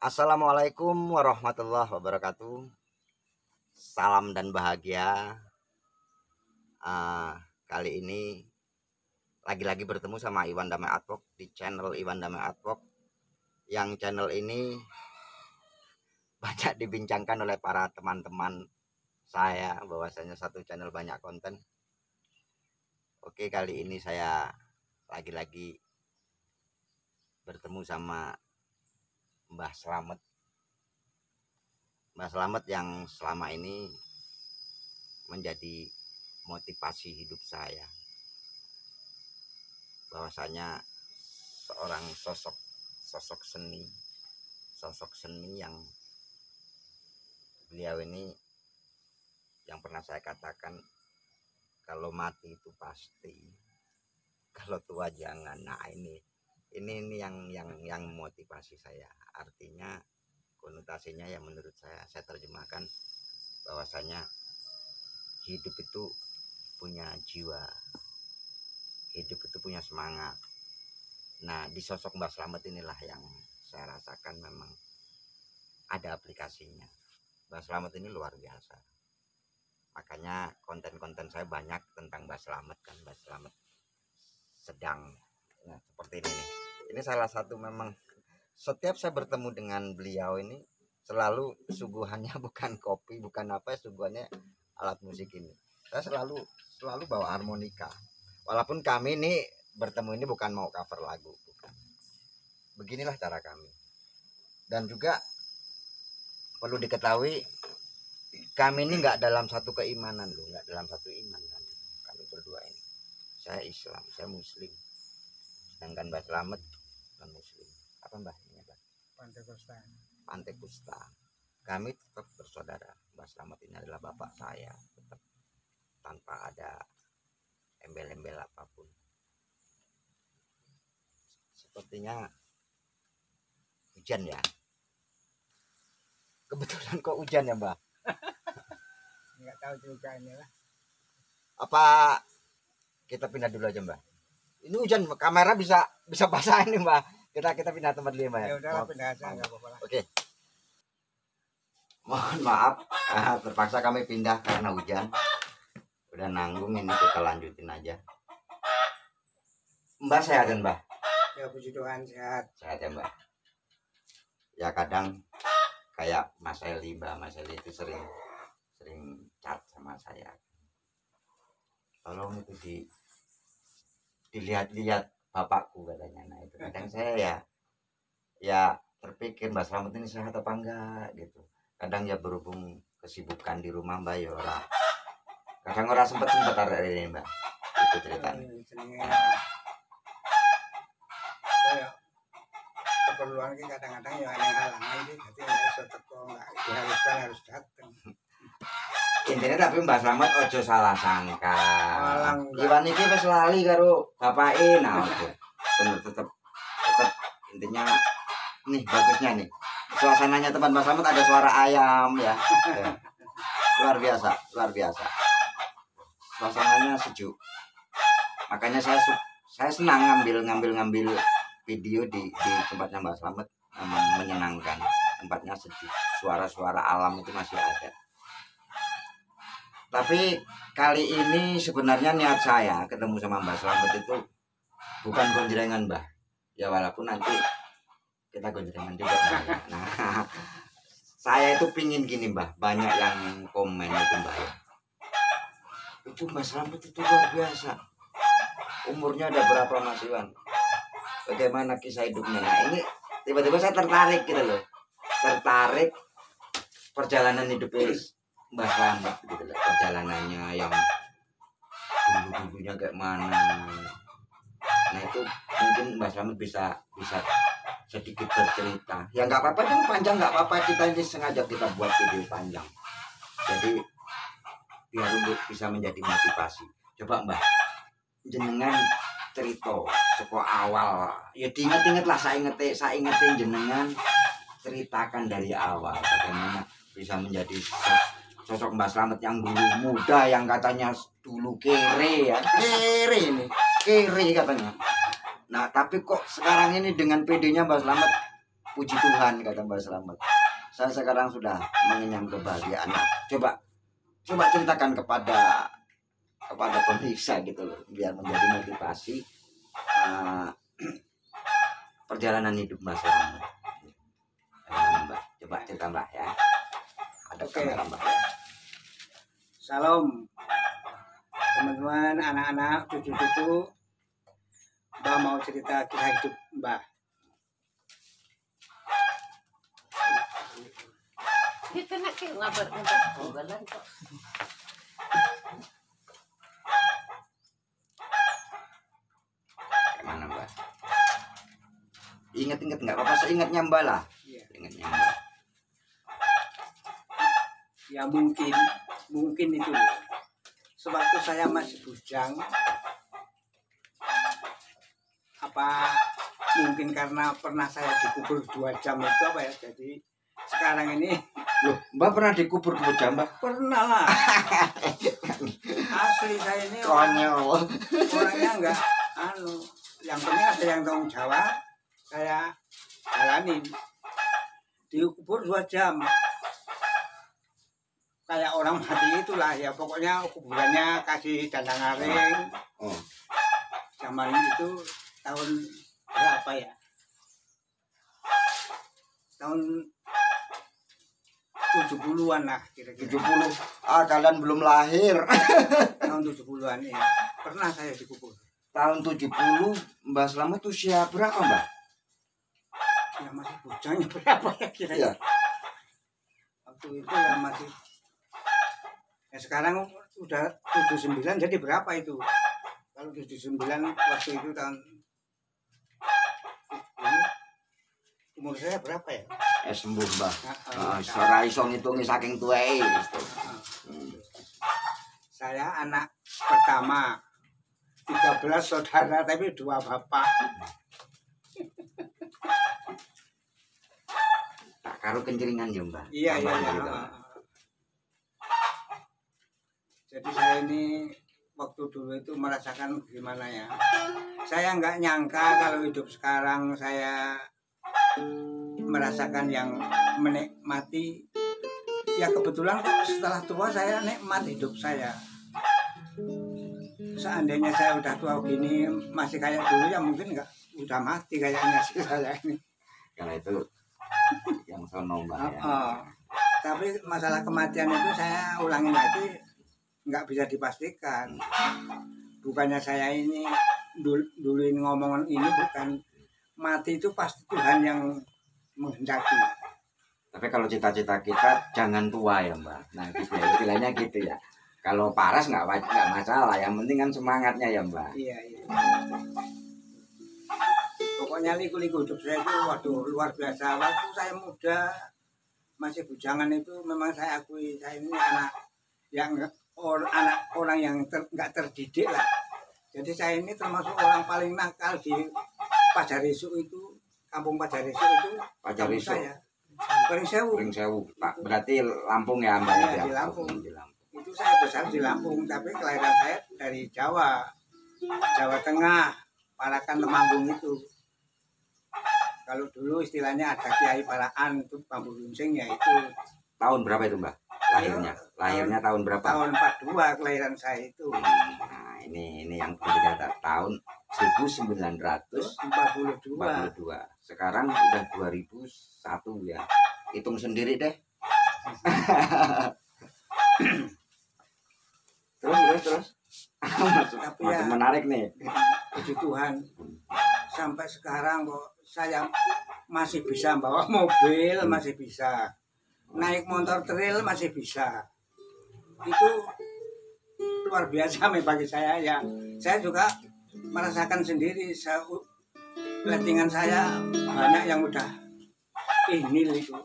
Assalamualaikum warahmatullahi wabarakatuh. Salam dan bahagia. Kali ini lagi-lagi bertemu sama Iwan Damai Advok di channel Iwan Damai Advok. Yang channel ini banyak dibincangkan oleh para teman-teman saya, bahwasanya satu channel banyak konten. Oke, kali ini saya lagi-lagi bertemu sama Mbah Slamet. Mbah Slamet yang selama ini menjadi motivasi hidup saya, bahwasanya seorang sosok seni yang beliau ini yang pernah saya katakan, kalau mati itu pasti, kalau tua jangan. Nah, ini yang motivasi saya. Artinya konotasinya yang menurut saya terjemahkan bahwasanya hidup itu punya jiwa, hidup itu punya semangat. Nah, di sosok Mbah Slamet inilah yang saya rasakan memang ada aplikasinya. Mbah Slamet ini luar biasa. Makanya konten-konten saya banyak tentang Mbah Slamet kan. Mbah Slamet sedang seperti ini nih. Ini salah satu, memang setiap saya bertemu dengan beliau ini selalu suguhannya bukan kopi, bukan apa, suguhannya alat musik ini. Saya selalu bawa harmonika. Walaupun kami ini bertemu ini bukan mau cover lagu, bukan. Beginilah cara kami. Dan juga perlu diketahui, kami ini nggak dalam satu keimanan loh, nggak dalam satu iman kami berdua ini. Saya Islam, saya Muslim. Sedangkan Mbah Slamet non Muslim. Apa Mbah ini, Mbah? Pantekusta. Kami tetap bersaudara. Mbah Slamet ini adalah bapak saya, tetap tanpa ada embel-embel apapun. Sepertinya hujan ya. Kebetulan kok hujan ya, Mbah? Nggak tahu juga ini lah. Apa kita pindah dulu aja, Mbah? Ini hujan, kamera bisa basah ini, Mbah. Kita pindah tempat dulu, Mbah. Ya udah, pindah aja, nggak apa-apa lah. Oke. Mohon maaf, terpaksa kami pindah karena hujan. Udah nanggung, ini kita lanjutin aja. Mbah sehat kan, Mbah? Ya puji Tuhan, sehat. Sehat ya, Mbah? Ya kadang kayak Mas Eli, Mas Eli itu sering chat sama saya. Tolong itu dilihat-lihat bapakku katanya. Nah itu kadang saya ya terpikir Mbah Slamet ini sehat apa enggak gitu. Kadang ya berhubung kesibukan di rumah, Mbak, ya kadang orang sempat ada ini, Mbak, itu ceritanya. Ya, keperluan ini kadang-kadang ya ada halangan sih, jadi nggak teko, nggak diharuskan harus datang. Intinya tapi Mbah Slamet ojo salah sangka. Iwan iki wis lali karo bapake. Nah, ojo. Bener, tetep intinya nih bagusnya nih. Suasananya teman Mbah Slamet ada suara ayam ya. Luar biasa. Suasananya sejuk. Makanya saya senang ngambil video di tempatnya Mbah Slamet, menyenangkan. Tempatnya sejuk. Suara-suara alam itu masih ada. Tapi kali ini sebenarnya niat saya ketemu sama Mbah Slamet itu bukan gonjrengan, Mbah. Ya walaupun nanti kita gonjrengan juga. Nah, saya itu pingin gini, Mbah. Banyak yang komen itu, Mbah. Itu Mbah Slamet itu luar biasa. Umurnya ada berapa, Mas Iwan? Bagaimana kisah hidupnya? Nah, ini tiba-tiba saya tertarik gitu loh. Tertarik perjalanan hidupnya Mbah Slamet gitu loh. Perjalanannya yang dulunya kayak mana. Nah, itu mungkin Mbah Slamet bisa sedikit bercerita. Ya nggak apa-apa, kan panjang nggak apa-apa, kita ini sengaja kita buat video panjang. Jadi biar untuk bisa menjadi motivasi. Coba Mbah, jenengan cerita saka awal. Ya diinget-inget lah, saya ingetin jenengan ceritakan dari awal bagaimana bisa menjadi sosok Mbah Slamet yang dulu muda, yang katanya dulu kere katanya. Nah tapi kok sekarang ini dengan PD-nya Mbah Slamet puji Tuhan kata Mbak Slamet. Saya sekarang sudah mengenyam kebahagiaan. Nah, coba ceritakan kepada pemirsa gitu loh, biar menjadi motivasi perjalanan hidup Mbak Slamet. Mbak, coba cerita Mbak ya. Ada kamera Mbak ya. Salam teman-teman, anak-anak, cucu-cucu. Mbak mau cerita kisah hidup Mbak. Kita nak ngabar bulan kok. Gimana Mbak? Ingat-ingat nggak apa-apa, seingatnya Mbak lah. Iya. Ingatnya Mbak. Ya mungkin itu. Sewaktu saya masih bujang, apa mungkin karena pernah saya dikubur 2 jam itu apa ya, jadi sekarang ini Loh, Mbak pernah dikubur 2 jam Mbak? pernah lah. Asli saya ini Konyol. orangnya enggak yang penting ada yang tanggung jawab, saya jalanin. Dikubur 2 jam kayak orang mati itulah ya, pokoknya kuburannya kasih dandang aring. Oh. Zaman itu tahun berapa ya, tahun 70-an lah kira-kira. 70. Kalian belum lahir. Tahun 70-an ya pernah saya dikubur. Tahun 70 Mbak Slamet usia berapa Mbak? Ya masih bujangnya berapa ya kira-kira. Iya. Waktu itu ya masih, ya sekarang udah 79, jadi berapa itu? Kalau 79 waktu itu tahun umur saya berapa ya? Sembuh Mbak. Nah, Ora iso ngitungi saking tuweke. saya anak pertama, 13 saudara tapi 2 bapak. Tak karo kenceringan ya Mbak. Iya. Gitu. Jadi saya ini waktu dulu itu merasakan gimana ya. Saya nggak nyangka kalau hidup sekarang saya merasakan yang menikmati. Ya kebetulan setelah tua saya nikmat hidup saya. Seandainya saya udah tua gini masih kayak dulu ya mungkin nggak, udah mati kayaknya sih saya ini. Karena itu yang sono Mbak ya. Tapi masalah kematian itu saya ulangin lagi, nggak bisa dipastikan. Bukannya saya ini dulu ngomong ini, bukan. Mati itu pasti Tuhan yang menghendaki. Tapi kalau cita-cita kita jangan tua ya Mbak. Nah gitu ya, istilahnya gitu ya. Kalau paras nggak masalah, yang penting kan semangatnya ya Mbak. Iya. Pokoknya liku-liku hidup saya itu waduh luar biasa. Waktu saya muda masih bujangan itu memang saya akui saya ini anak orang yang nggak terdidik lah. Jadi saya ini termasuk orang paling nakal di Pajarisu itu, kampung Pajarisu itu. Pajarisu. Saya Pringsewu. Pak, berarti Lampung ya Mbak? Iya, ya? di Lampung. Itu saya besar di Lampung, tapi kelahiran saya dari Jawa Tengah, Parakan Temanggung itu. Kalau dulu istilahnya ada Kiai Parakan itu bambu runcing ya itu. Tahun berapa itu Mbak? Lahirnya tahun berapa? Tahun 42 kelahiran saya itu. Nah ini yang ternyata tahun 1942. Sekarang udah 2001 ya. Hitung sendiri deh. terus. Tapi ya, menarik nih. Puji Tuhan, sampai sekarang kok saya masih bisa bawa mobil, masih bisa naik motor trail, masih bisa. Itu luar biasa bagi saya ya. Saya juga merasakan sendiri, lettingan saya banyak yang udah ini itu.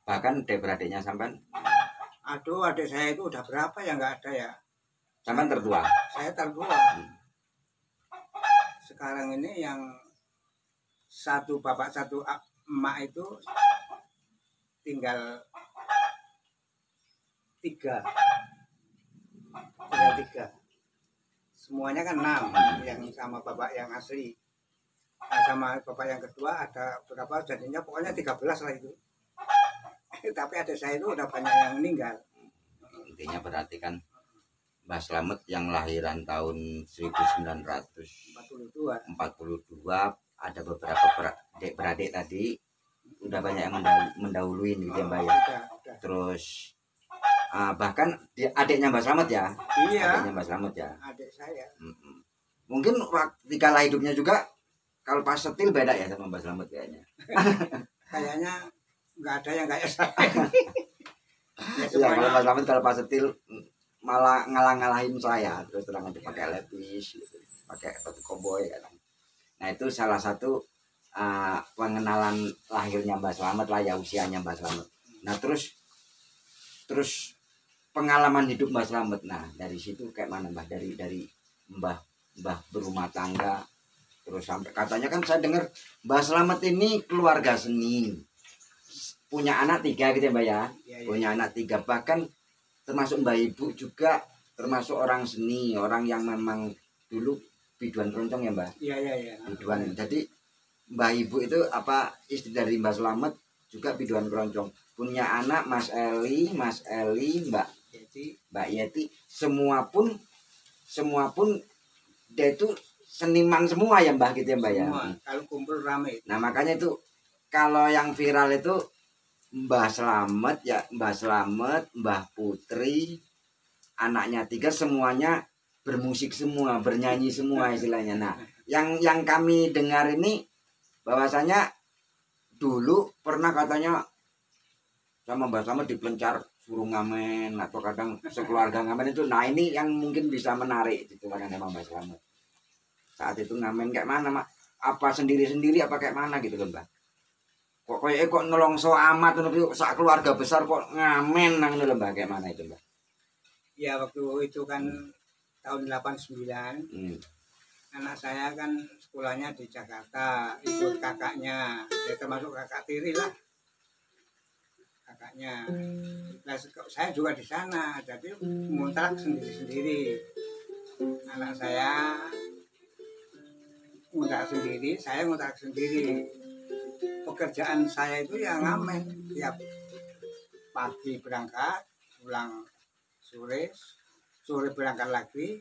Bahkan adik-beradiknya sampean? Aduh, adik saya itu udah berapa ya, nggak ada ya. Sampean tertua? Saya tertua. Sekarang ini yang satu bapak satu emak itu tinggal tiga. Semuanya kan 6 yang sama bapak yang asli. Nah, sama bapak yang kedua ada berapa jadinya pokoknya 13 lah itu. Tapi adik saya itu udah banyak yang meninggal. Intinya berarti kan Mbah Slamet yang lahiran tahun 1942 42. ada beberapa beradik tadi udah banyak yang mendahului gitu ya Mbak ya. Udah. Terus bahkan adiknya Mbak Slamet ya. Iya. Adiknya Mbak Slamet ya. Adik saya. Mungkin waktu kala hidupnya juga kalau pas setil beda ya sama Mbak Slamet kayaknya. Kayaknya nggak ada yang kayak saya. Ya, Ya kalau Mbak Slamet kalau pas setil malah ngalah-ngalahin saya terus terang aja pakai lepis gitu, pakai topi koboi kan. Nah itu salah satu pengenalan lahirnya Mbak Slamet lah ya, usianya Mbak Slamet. Nah terus pengalaman hidup Mbak Slamet. Nah dari situ kayak mana Mbah, dari Mbah berumah tangga terus sampai katanya kan saya dengar Mbak Slamet ini keluarga seni, punya anak 3 gitu ya Mbak ya. Punya anak 3, bahkan termasuk Mbak Ibu juga termasuk orang seni, orang yang memang dulu biduan keroncong ya Mbak. Iya. Biduan. Jadi Mbak Ibu itu apa istri dari Mbak Slamet juga biduan keroncong. Punya anak Mas Eli, Mbak Yeti, semua pun dia itu seniman semua ya Mbah gitu ya Mbak ya. Kalau kumpul rame. Nah makanya itu kalau yang viral itu Mbah Slamet ya, Mbah Slamet, Mbah Putri, anaknya 3 semuanya bermusik semua, bernyanyi semua istilahnya. Nah, yang kami dengar ini bahwasanya dulu pernah katanya sama Mbah Slamet dipelencar suruh ngamen atau kadang sekeluarga ngamen itu. Nah, ini yang mungkin bisa menarik diceritakan sama Mbah Slamet. Saat itu ngamen kayak mana, Mak? Apa sendiri-sendiri apa kayak mana gitu loh, Mbah? Kok nolongso amat tapi sak keluarga besar kok ngamen nang lho Mbah, kayak mana itu Mbah? Ya waktu itu kan tahun 89. Anak saya kan sekolahnya di Jakarta, ikut kakaknya, ya termasuk kakak tiri lah. Kakaknya. Nah, saya juga di sana, jadi ngontrak sendiri-sendiri. Anak saya ngontrak sendiri, saya ngontrak sendiri. Pekerjaan saya itu ya ngamen, tiap pagi berangkat, pulang sore berangkat lagi,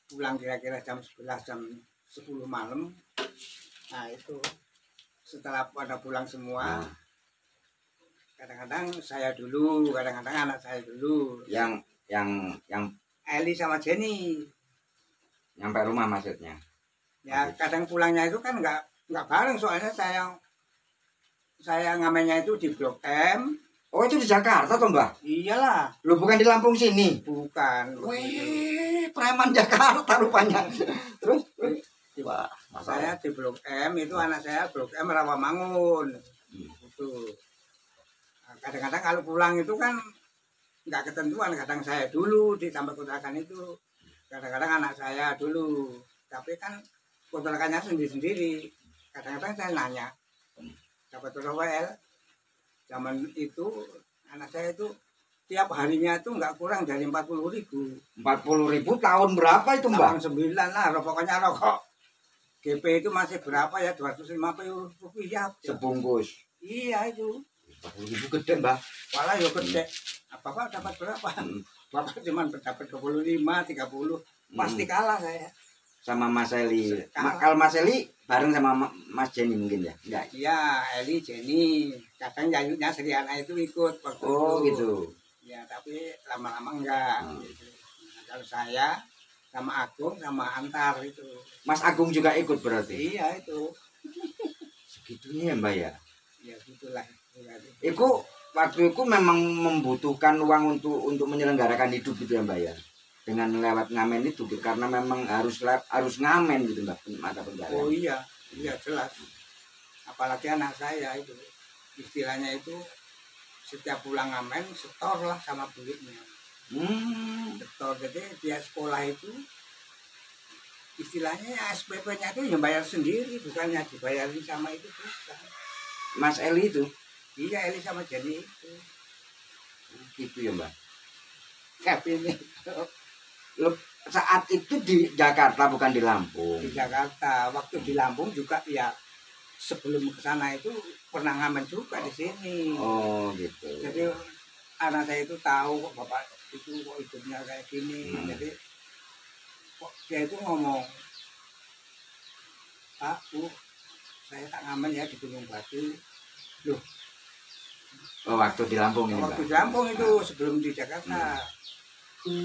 pulang kira-kira jam 11 jam 10 malam. Nah itu setelah pada pulang semua, kadang-kadang saya dulu, kadang-kadang anak saya dulu. Yang Eli sama Jenny. Nyampe rumah maksudnya? Ya kadang pulangnya itu kan nggak bareng, soalnya saya ngamennya itu di Blok M. Oh itu di Jakarta toh Mbah? Iyalah. Lu bukan di Lampung sini? Bukan. Wih, preman Jakarta rupanya. Terus? Wah, saya di Blok M itu, anak saya Blok M Rawamangun. Itu. Nah, kadang-kadang kalau pulang itu kan nggak ketentuan, kadang saya dulu di tambah kontrakan itu, kadang-kadang anak saya dulu. Tapi kan kontrakannya sendiri-sendiri. Kadang-kadang saya nanya, dapat berapa. Zaman itu anak saya itu tiap harinya itu nggak kurang dari 40.000. 40.000 tahun berapa itu Mbak? Tahun 9 lah, pokoknya rokok GP itu masih berapa ya, 250 rupiah sebungkus. Iya itu 40.000 gede Mbak. walah ya gede. Bapak dapat berapa? Bapak cuma dapat 25, 30. Pasti kalah saya sama Mas Eli. Kalau Mas Eli bareng sama Mas Jenny mungkin ya? Enggak. Iya, Eli, Jenny. Kadang Yayunya Seriana itu ikut waktu itu. Gitu. Ya, tapi lama-lama enggak. Gitu. Nah, kalau saya sama Agung sama Antar itu. Mas Agung juga ikut berarti? Iya itu. Segitunya ya Mbak ya? Ya gitulah. Itu waktu itu memang membutuhkan uang untuk menyelenggarakan hidup gitu ya Mbak ya? Dengan lewat ngamen itu karena memang harus ngamen gitu Mbak, mata pencarian. Oh iya jelas. Apalagi anak saya itu istilahnya itu setiap pulang ngamen setor lah sama duitnya. Setor, jadi dia sekolah itu istilahnya SPP-nya itu yang bayar sendiri, bukannya dibayarin sama itu bukan. Mas Eli itu? Iya, Eli sama Jenny itu. Gitu ya Mbak. Tapi ini saat itu di Jakarta bukan di Lampung. Di Jakarta. Waktu di Lampung juga ya sebelum ke sana itu pernah ngamen juga di sini. Oh gitu. Jadi anak saya itu tahu kok bapak itu kok hidupnya kayak gini. Jadi kok dia itu ngomong, Pak, Bu, saya tak ngamen ya di Gunung Batu. Loh, Oh, waktu di Lampung ini, waktu Mbak. di Lampung itu sebelum di Jakarta.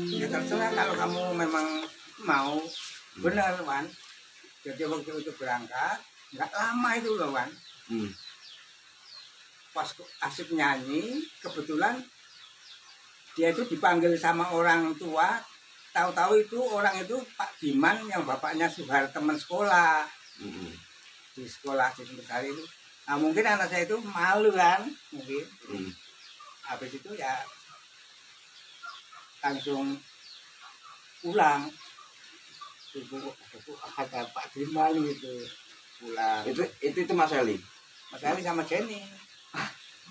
Ya terserah kalau kamu memang mau, benar Wan. Jadi waktu itu berangkat, nggak lama itu loh Wan. Hmm. Pas asik nyanyi, kebetulan dia itu dipanggil sama orang tua. Tahu-tahu itu orang itu Pak Diman yang bapaknya Suhar teman sekolah. Hmm. Di sekolah di Sumbersari itu. Nah mungkin anak saya itu malu kan, mungkin. Hmm. Habis itu ya langsung pulang. Ada Pak Diman gitu pulang. Itu Mas Eli. Mas Ali sama Jenny.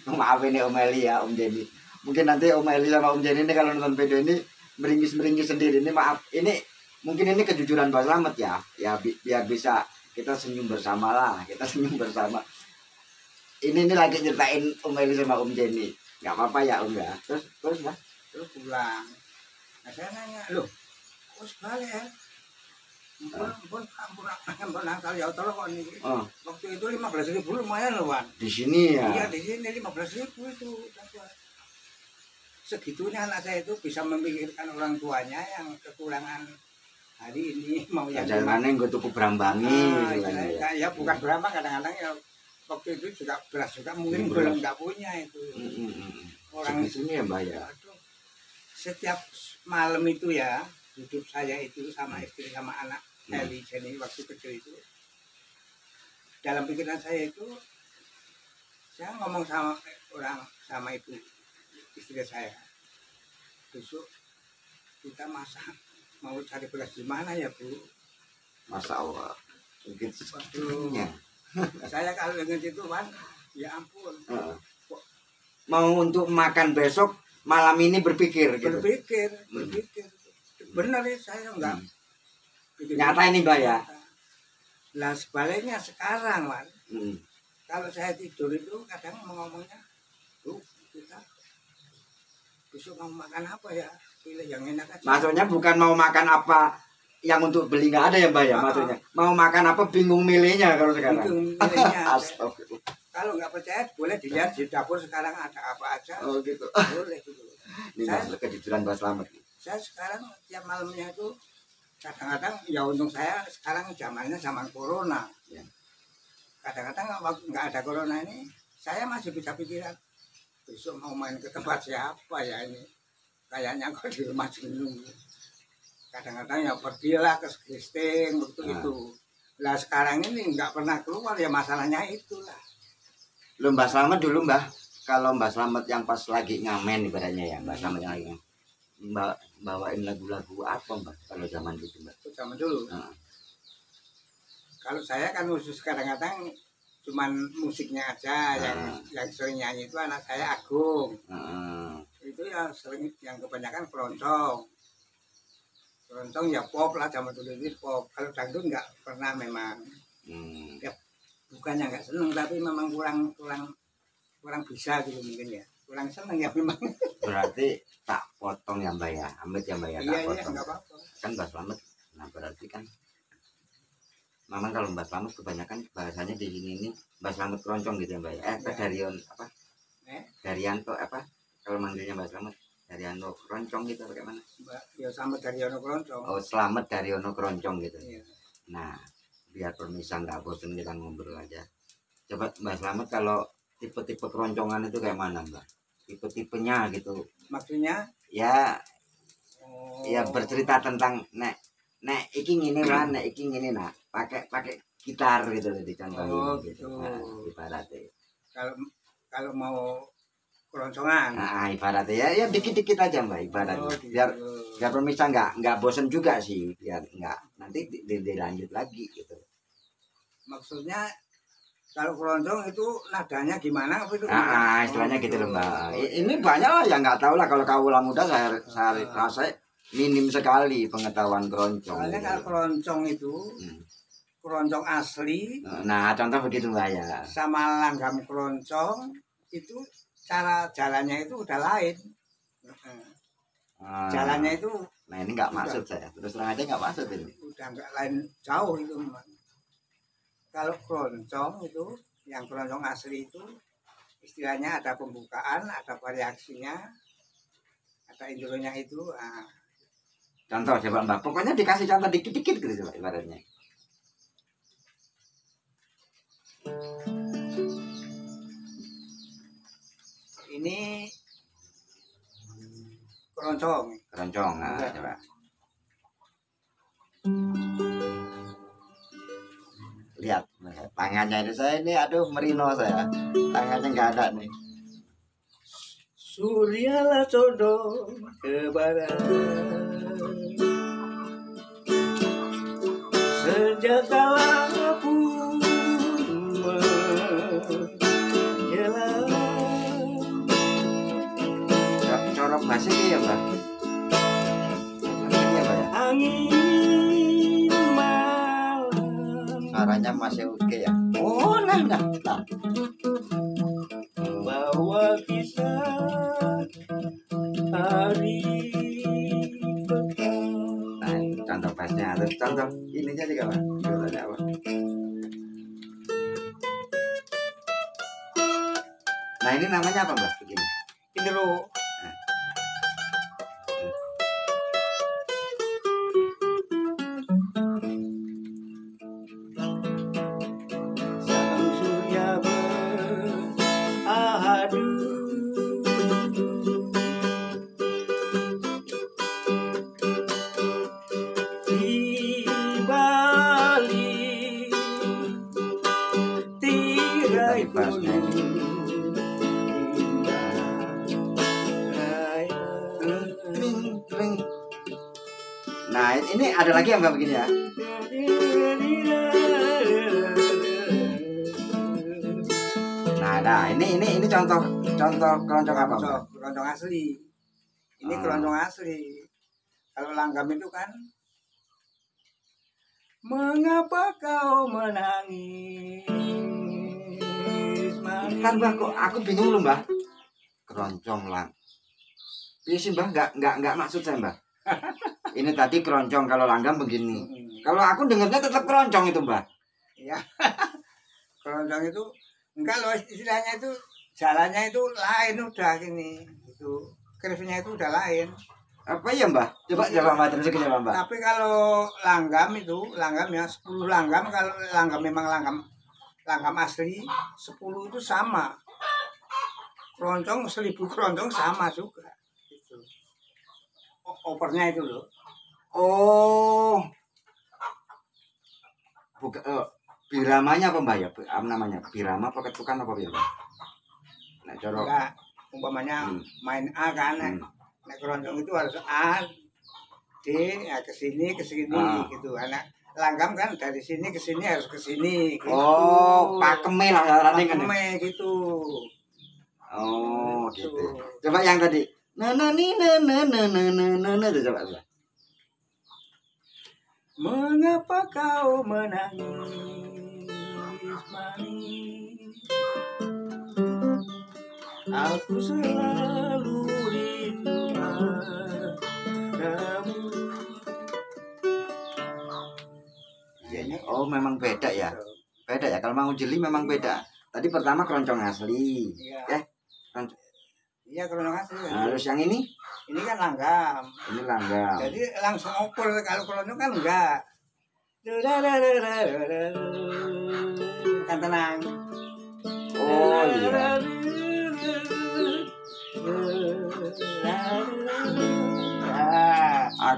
Maaf ini Om Eli ya, Om Jenny. Mungkin nanti Om Eli sama Om Jenny ini kalau nonton video ini meringis sendiri. Ini maaf, ini mungkin ini kejujuran Mbak Slamet ya. Ya biar bisa kita senyum bersama lah, kita senyum bersama. Ini lagi nyeritain Om Eli sama Om Jenny. Nggak apa-apa ya Om ya. Terus Mas. Terus pulang. Nah saya nanya, loh kok sebalik ya? Ampun nakal ya tolong kok nih. Oh, Waktu itu 15.000 lumayan loh Wan. di sini ya. Iya di sini 15.000 itu. Segitunya anak saya itu bisa memikirkan orang tuanya yang kekurangan hari ini mau yang Jajan mana yang gue tuku berambangi istilahnya ya. ya bukan berapa kadang-kadang ya waktu itu juga beras juga mungkin Beras. belum nggak punya itu. Orang Segitunya ya Mbak ya. aduh, setiap malam itu ya hidup saya itu sama istri sama anak Eli Jenny waktu kecil itu dalam pikiran saya itu saya ngomong sama orang sama itu istri saya besok kita masak mau cari beras di mana ya Bu. Masa Allah. Mungkin Waduh, segitunya. saya kalau dengan itu Wan ya ampun Mau untuk makan besok malam ini berpikir gitu. berpikir benar ya saya enggak Nyata ini Mbak ya. Lah sebaliknya sekarang Wan Hmm. kalau saya tidur itu kadang ngomongnya Bu kita besok mau makan apa ya pilih yang enak aja. Maksudnya bukan mau makan apa yang untuk beli nggak ada ya Mbak ya, maksudnya mau makan apa bingung milihnya kalau sekarang. Bingung milihnya. Astagfirullah. Kalau nggak percaya boleh dilihat di dapur sekarang ada apa aja. Oh gitu. Boleh gitu. Ini Mbak kejujuran Mbak Slamet. Saya sekarang tiap malamnya itu kadang-kadang ya untung saya sekarang zamannya zaman corona. Ya. Kadang-kadang waktu nggak ada corona ini saya masih bisa pikiran besok mau main ke tempat siapa ya ini. Kayaknya kok di rumah jenuh. Kadang-kadang ya pergilah ke Kristing waktu itu. Lah sekarang ini nggak pernah keluar ya masalahnya itulah. Lu Mbak Slamet dulu Mbak, kalau Mbak Slamet yang pas lagi ngamen ibaratnya ya, Mbak Slamet yang lagi ngamen, Mbak bawain lagu-lagu apa Mbak kalau zaman itu Mbak? Itu zaman dulu. Kalau saya kan khusus kadang-kadang cuman musiknya aja yang sering nyanyi itu anak saya Agung. Itu yang sering yang kebanyakan keroncong. Keroncong ya pop lah zaman dulu ini pop. Kalau dangdut nggak pernah memang. Ya, bukannya nggak seneng tapi memang kurang bisa gitu mungkin ya. Kurang seneng ya memang. Berarti tak potong ya Mbak ya, amit ya Mbak ya, tak Iya potong. nggak apa-apa. Kan Mbak Slamet, nah berarti kan memang kalau Mbak Slamet kebanyakan bahasanya di sini ini Mbak Slamet keroncong gitu ya Mbak ya. Darion apa? Daryanto apa? Kalau manggilnya Mbak Slamet Daryanto keroncong gitu bagaimana? Ya sama Daryono keroncong. Oh Slamet Daryono keroncong gitu. Iya. Nah biar permisah nggak bosan kita ngobrol aja. Coba Mbak Slamet kalau tipe-tipe keroncongan itu kayak mana Mbak? Tipe-tipenya gitu. Maksudnya? Ya, ya bercerita tentang nek iki ngene lah, nek iki ngene nah, pakai gitar gitu loh dicontohin. Oh gitu. Nah, ibaratnya. Kalau mau keroncongan. Nah, ibaratnya ya dikit-dikit aja Mbak ibaratnya. Oh, gitu. Biar pemirsa nggak bosen juga sih, biar nggak nanti dilanjut lagi gitu. Maksudnya kalau keroncong itu nadanya gimana apa itu? Istilahnya gitu loh Mbak. Ini banyak lah yang nggak tahu lah kalau kaula muda saya rasa minim sekali pengetahuan keroncong. Soalnya gitu. kalau keroncong itu keroncong asli Nah, contoh begitu Mbah ya. sama langgam keroncong itu cara jalannya itu udah lain. Ah, Jalannya itu nah ini nggak maksud saya. Terus terang aja nggak maksud ini. udah nggak lain jauh itu. Kalau keroncong itu, yang keroncong asli itu istilahnya ada pembukaan, ada variasinya, ada intronya itu. Contoh coba Mbah. Pokoknya dikasih contoh dikit-dikit gitu coba ibaratnya. Ini keroncong. Keroncong, nah Iya. coba. Lihat tangannya itu saya ini, aduh merino saya. Tangannya nggak ada nih. Suryalah condong ke barat, sejak kala pun menjelang. Corok bahasa ya Mbah. Ini ya Mbah ya. Angin malam. Suaranya masih oke ya. Oh nah. Bawa kisah hari petang. Nah, contoh bassnya. Terus contoh ininya juga Mbah. Contohnya apa? Nah ini namanya apa Mbah? Begini. Intro. Sang surya beradu, di balik tirai Bassnya ini. Tring. Nah ini ada lagi yang Mbah begini ya. Nah ini contoh keroncong apa Mbah? Keroncong asli. Ini Ah. keroncong asli. Kalau langgam itu kan, mengapa kau menangis? Ntar Mbah kok aku bingung loh Mbah. Keroncong lang. Iya sih Mbah, nggak maksud saya Mbah. Ini tadi keroncong, kalau langgam begini. Kalau aku dengarnya tetap keroncong itu Mbah. Ya, keroncong itu enggak loh, istilahnya itu jalannya itu lain udah gini. Itu curve-nya itu udah lain. Apa ya Mbah? Coba Mbah terusin coba Mbah. Tapi kalau langgam itu, langgamnya 10 langgam, kalau langgam memang langgam asli 10 itu sama. Keroncong 1000 keroncong sama juga. Itu. Opernya itu loh. Oh. Bukan biramanya apa Mbah ya? Apa namanya? Birama apa ketukan apa ya Mbah? Nah, corok. Enggak, umpamanya main A kan. Nah, keroncong itu harus A, D, ya ke sini gitu. Anak langgam kan dari sini ke sini harus ke sini gitu. Oh, pakeme lah caranya kan. Pakeme gitu. Oh, gitu. Coba yang tadi. Nah, itu coba Mbah. Mengapa kau menangis manis? Aku selalu rindu padamu. Iya, oh memang beda ya. Beda ya. Kalau mau jeli memang beda. Tadi pertama keroncong asli. Iya. Keroncong. Iya, keroncong asli. Nah, terus yang ini? Ini kan langgam. Ini langgam. Jadi langsung oper, kalau keroncong kan enggak. Kan tenang. Oh iya. Ah,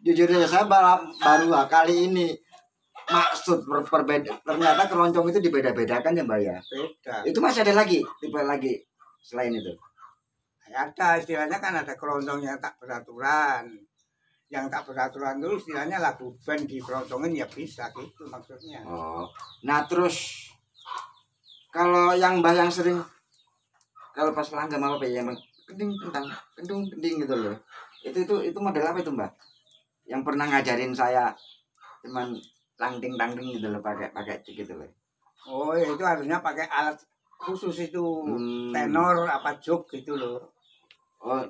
Jujur aja saya baru kali ini maksud perbeda. Ternyata keroncong itu dibeda-bedakan ya Mbak ya. beda. Itu masih ada lagi, tipe lagi selain itu. Ada istilahnya kan, ada keroncong yang tak beraturan. Yang tak beraturan itu istilahnya lagu band di keroncongin ya bisa gitu maksudnya. Oh. Nah terus kalau yang Mbah yang sering kalau pas langgam apa ya, emang kending gitu loh. Itu model apa itu Mbak? Yang pernah ngajarin saya cuman tangting gitu loh, pakai cek gitu loh. Oh, ya itu harusnya pakai alat khusus itu, tenor apa jog gitu loh. Oh,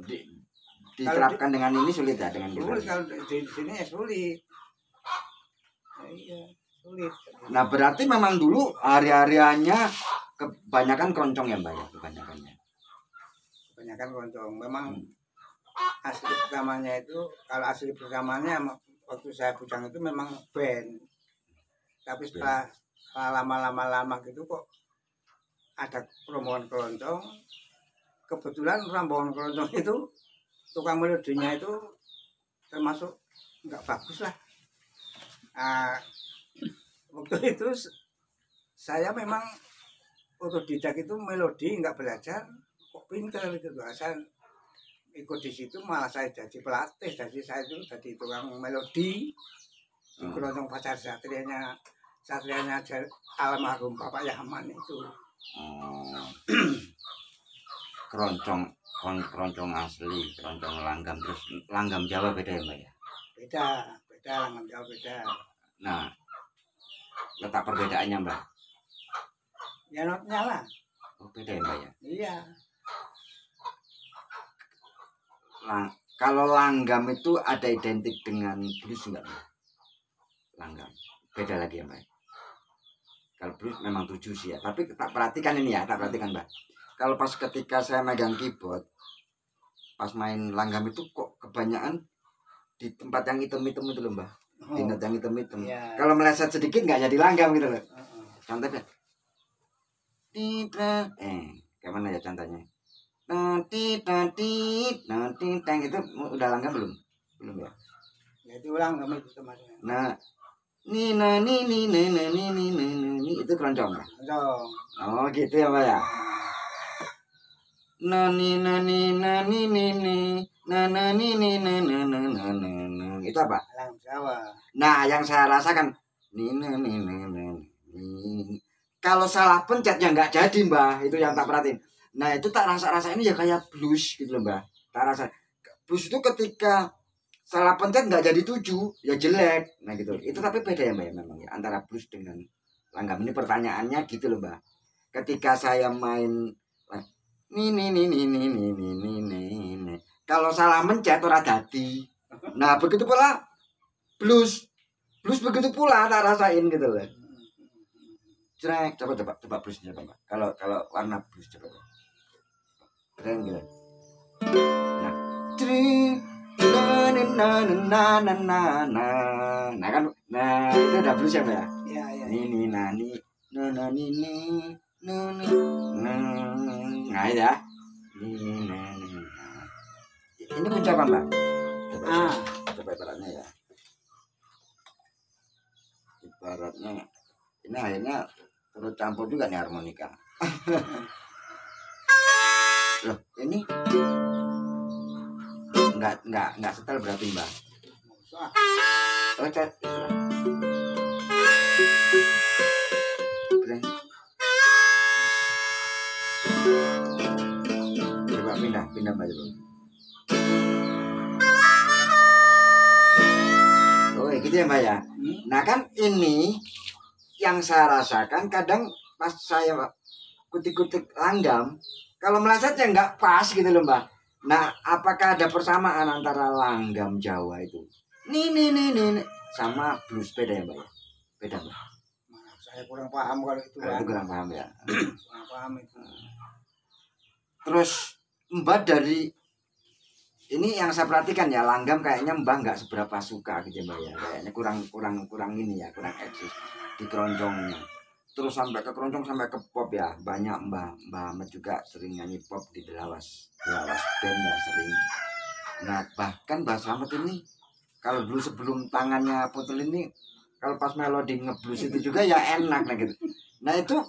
diterapkan dengan ini sulit ya, dengan Sulit gitar. kalau di sini ya sulit. Ya, iya, sulit. Nah, berarti memang dulu hari-hariannya kebanyakan keroncong ya Mbak ya, kebanyakannya. Kebanyakan keroncong. Memang asli pertamanya itu, kalau asli pertamanya waktu saya bujang itu memang band. Tapi setelah lama gitu kok ada rombongan keroncong. Kebetulan rombongan keroncong itu tukang melodinya itu termasuk nggak bagus lah. Waktu itu saya memang otodidak, itu melodi nggak belajar kok pinter gitu. Saya ikut di situ malah saya jadi pelatih, jadi saya itu jadi tukang melodi di keroncong Pacar Satrianya almarhum Bapak Yaman itu. Keroncong asli, keroncong langgam, terus langgam Jawa beda ya Mbak ya? Beda langgam Jawa beda. Nah, letak perbedaannya Mbak? Ya notnya lah. Oh, beda ya Mbak ya? Iya. Kalau langgam itu ada identik dengan blues enggak Mbak? Langgam beda lagi ya Mbak? Kalau blues memang 7 sih ya, tapi tak perhatikan ini ya, tak perhatikan Mbak. Kalau pas ketika saya megang keyboard, pas main langgam itu kok kebanyakan di tempat yang hitam-hitam itu loh Mbak. Di not yang hitam-hitam. Iya. Kalau meleset sedikit nggak jadi langgam gitu loh. Contohnya, kayak mana ya contohnya? Itu udah langgam belum? Belum ya? Ya itu langgam itu temannya. Nah, ni itu keroncong ya? Keroncong. Oh gitu ya Mbak ya. Itu apa? Langgam Jawa. Nah, yang saya rasakan kalau salah pencet ya nggak jadi Mbak, itu yang tak perhatiin. Nah, itu tak rasa ini ya kayak blues gitu loh Mbak. Tak rasa blues itu ketika salah pencet nggak jadi 7 ya jelek. Nah gitu. Itu tapi beda ya Mbak ya memang ya, antara blues dengan langgam. Ini pertanyaannya gitu loh Mbak. Ketika saya main kalau salah mencet ora dadi. Nah, begitu pula blues begitu pula tak rasain gitu loh. Jrek, coba bluesnya Mbak. Kalau warna blues coba. Keren gitu. Nah, nah kan, nah itu udah blues ya Mbak ya. Iya. Nah ya. Ini kunci apa Mbak? Coba ibaratnya ya. Ibaratnya ini akhirnya turut campur juga nih harmonika. Loh, ini enggak setel berarti Mbak. Oh, coba pindah Mbak dulu. Oh, gitu ya Mbak ya. Nah kan ini yang saya rasakan kadang pas saya kutik-kutik langgam, kalau meleset ya nggak pas gitu loh Mbak. Nah, apakah ada persamaan antara langgam Jawa itu nih sama blues beda ya Mbak ya? Beda Mbak? Saya kurang paham kalau itu. Itu kurang paham ya. Kurang paham itu. Terus Mbak dari ini yang saya perhatikan ya, langgam kayaknya Mbak nggak seberapa suka gitu Mbak ya. Kayaknya kurang ini ya, kurang eksis di keroncongnya. Terus sampai ke keroncong sampai ke pop ya, banyak Mbak Ahmad juga sering nyanyi pop di Delawas band ya sering. Nah bahkan Mbak Slamet ini kalau dulu sebelum tangannya putul ini, kalau pas melodi ngeblues itu juga ya enak nah gitu. Nah itu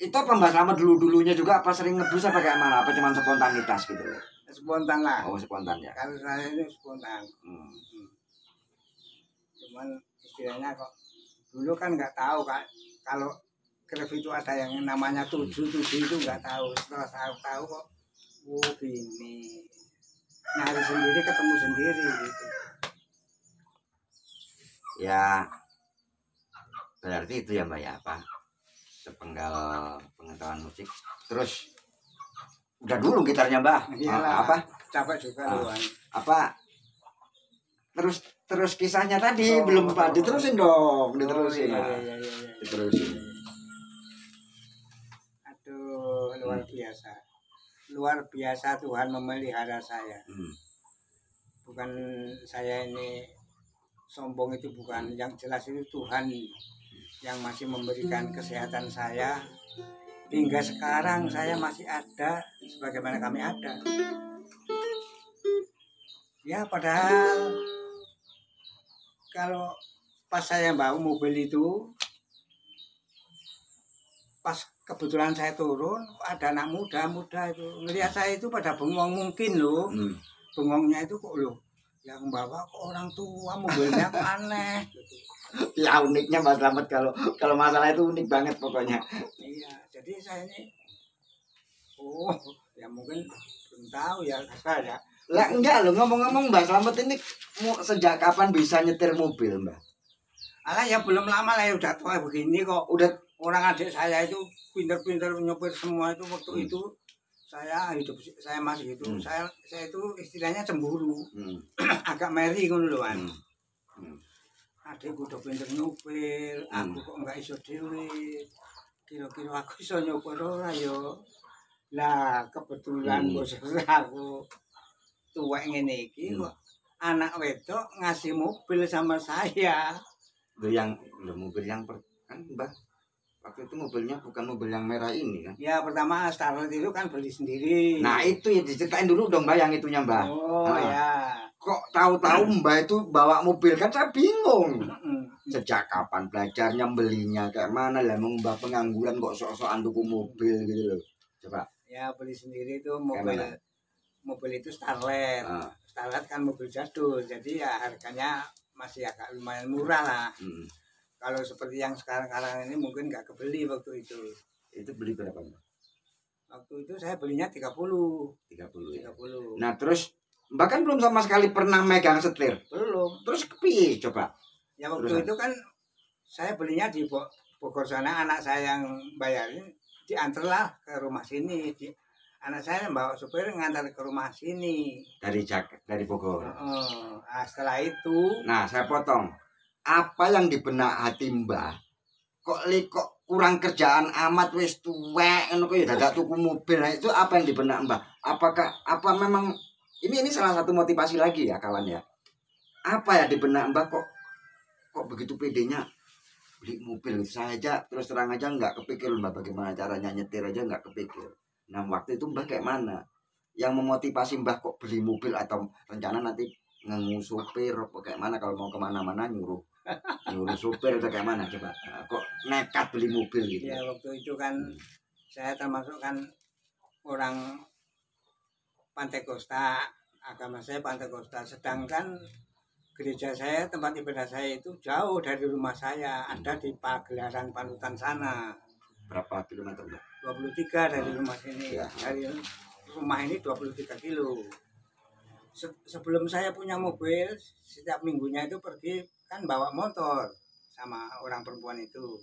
apa Mbak Slamet dulunya juga apa sering ngeblues apa kayak mana? Apa cuma spontanitas gitu? Spontan lah. Oh spontan ya. Kalau saya ini spontan. Cuman istilahnya kok dulu kan nggak tahu kan kalau klub itu ada yang namanya 7 itu nggak tahu. Setelah saya tahu kok, oh gini. nyari sendiri ketemu sendiri gitu. Ya berarti itu ya Mbak ya, apa sepenggal pengetahuan musik. Terus udah dulu gitarnya Mbak. Iyalah, Apa capek juga luan. apa terus kisahnya tadi belum Pak, diterusin dong, diterusin. Iya. Diterusin. Aduh, luar biasa Tuhan memelihara saya. Bukan saya ini sombong, itu bukan, yang jelas itu Tuhan yang masih memberikan kesehatan saya hingga sekarang saya masih ada sebagaimana kami ada. Ya padahal kalau pas saya bawa mobil itu, pas kebetulan saya turun, ada anak muda itu ngelihat saya itu pada bengong mungkin loh. Bengongnya itu kok loh, yang bawa kok orang tua, mobilnya kok aneh gitu. Ya uniknya Mas Slamet, kalau masalah itu unik banget pokoknya. Iya, jadi saya ini ya mungkin belum tahu ya saya. Lah enggak loh, ngomong-ngomong Mbak Slamet ini sejak kapan bisa nyetir mobil Mbak? Alah ya belum lama lah, ya udah tua begini kok. Udah orang adik saya itu pinter-pinter nyopir semua itu waktu itu. Saya masih itu, saya itu istilahnya cemburu. Agak meri ngono lho kan. Adikku udah pinter nyopir, aku kok enggak iso dhewe. Kira-kira aku iso nyopir ora yo. Lah kebetulan bos aku tuwek ngene iki kok anak wedok ngasih mobil sama saya. Mobil yang kan Mbak, waktu itu mobilnya bukan mobil yang merah ini kan? Ya pertama Starlet itu kan beli sendiri. Nah itu ya diceritain dulu dong Mbak yang itunya Mbak. Ya. Kok tahu-tahu Mbak itu bawa mobil, kan saya bingung. Sejak kapan belajarnya, belinya kayak mana lah, Mbak pengangguran kok sok-sokan tuku mobil gitu loh. Coba. Ya beli sendiri itu mobil itu Starlet. Starlet kan mobil jadul, jadi ya harganya masih agak lumayan murah lah. Kalau seperti yang sekarang ini mungkin nggak kebeli waktu itu. Itu beli berapa Mbak? Waktu itu saya belinya 30 ya? 30. Nah terus Mbak kan belum sama sekali pernah megang setir. Belum. Terus kepi coba. Ya waktu itu kan saya belinya di Bogor sana, anak saya yang bayarin, diantarlah ke rumah sini. Anak saya bawa supir ngantar ke rumah sini. Dari Bogor. Nah, setelah itu. Nah saya potong. Apa yang di benak hati Mbak? Kok kurang kerjaan amat, wis tuwek ngono kok ya dadak tuku mobil. Nah, itu apa yang di benak Mbak? Apa memang ini salah satu motivasi lagi ya kawan ya? Apa ya di benak Mbak kok begitu pedenya beli mobil? Saya aja terus terang aja nggak kepikir Mbak bagaimana caranya nyetir aja nggak kepikir. Nah waktu itu Mbak kayak mana? Yang memotivasi Mbak kok beli mobil, atau rencana nanti ngusupir kayak mana kalau mau kemana-mana nyuruh supir atau kayak mana coba? Kok nekat beli mobil gitu? Ya waktu itu kan saya termasuk kan orang Pantekosta, agama saya Pantekosta, sedangkan gereja saya, tempat ibadah saya itu jauh dari rumah saya, ada di Pagelaran Panutan sana. Berapa kilometer Mbak? 23 dari rumah sini. Ya. Dari rumah ini 23 kilo. Sebelum saya punya mobil, setiap minggunya itu pergi kan bawa motor sama orang perempuan itu.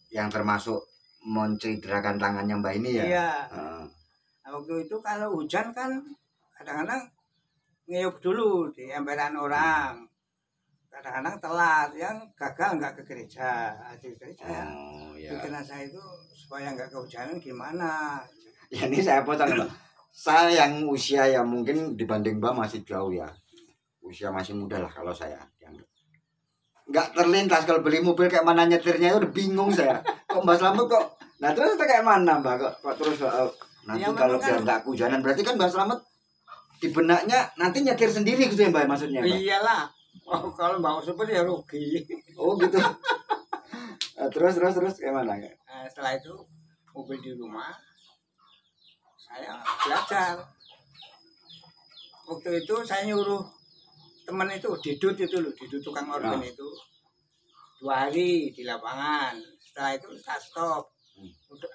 Yang termasuk menciderakan tangannya Mbak ini ya? Iya. Nah, waktu itu kalau hujan kan kadang-kadang ngeyup dulu di emperan orang. Kadang-kadang telat, yang gagal nggak ke gereja. Iya. Karena saya itu supaya nggak kehujanan gimana? Ya ini saya potong Mbak. Saya yang usia ya mungkin dibanding Mbak masih jauh ya. Usia masih muda lah kalau saya. Nggak terlintas kalau beli mobil kayak mana nyetirnya, udah bingung saya. Kok Mbak Slamet kok? Nah terus itu kayak mana Mbak? Kok terus nanti ya, kalau biar nggak kehujanan, berarti kan Mbak Slamet di benaknya nanti nyetir sendiri gitu ya Mbak maksudnya? Mbak? Iyalah. Oh kalau bawa supir ya rugi. Oh gitu. Nah, terus kayak mana? Nah, setelah itu mobil di rumah saya belajar. Waktu itu saya nyuruh teman itu Didut tukang organ itu 2 hari di lapangan. Setelah itu saya stop.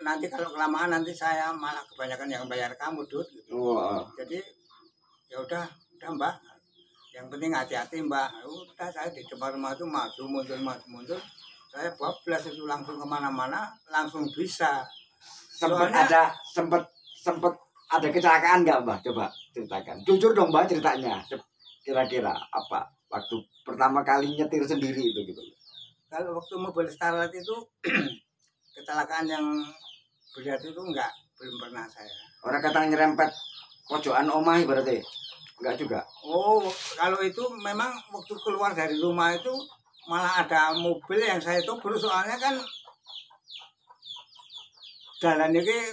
Nanti kalau kelamaan nanti saya malah kebanyakan yang bayar kamu Dut gitu. Jadi ya udah udah Mbak, yang penting hati-hati Mbak. Udah saya di depan rumah itu maju mundur, saya bablas itu langsung kemana-mana, langsung bisa. Sempat Soalnya- ada sempet ada kecelakaan nggak Mbak? Coba ceritakan. Jujur dong Mbak ceritanya. Kira-kira apa? Waktu pertama kali nyetir sendiri itu gitu. Kalau waktu mobil Starlet itu kecelakaan yang berat itu belum pernah saya. Orang kata nyerempet pojokan omah berarti. Enggak juga. Oh, kalau itu memang waktu keluar dari rumah itu malah ada mobil yang saya tobur, soalnya kan jalan ini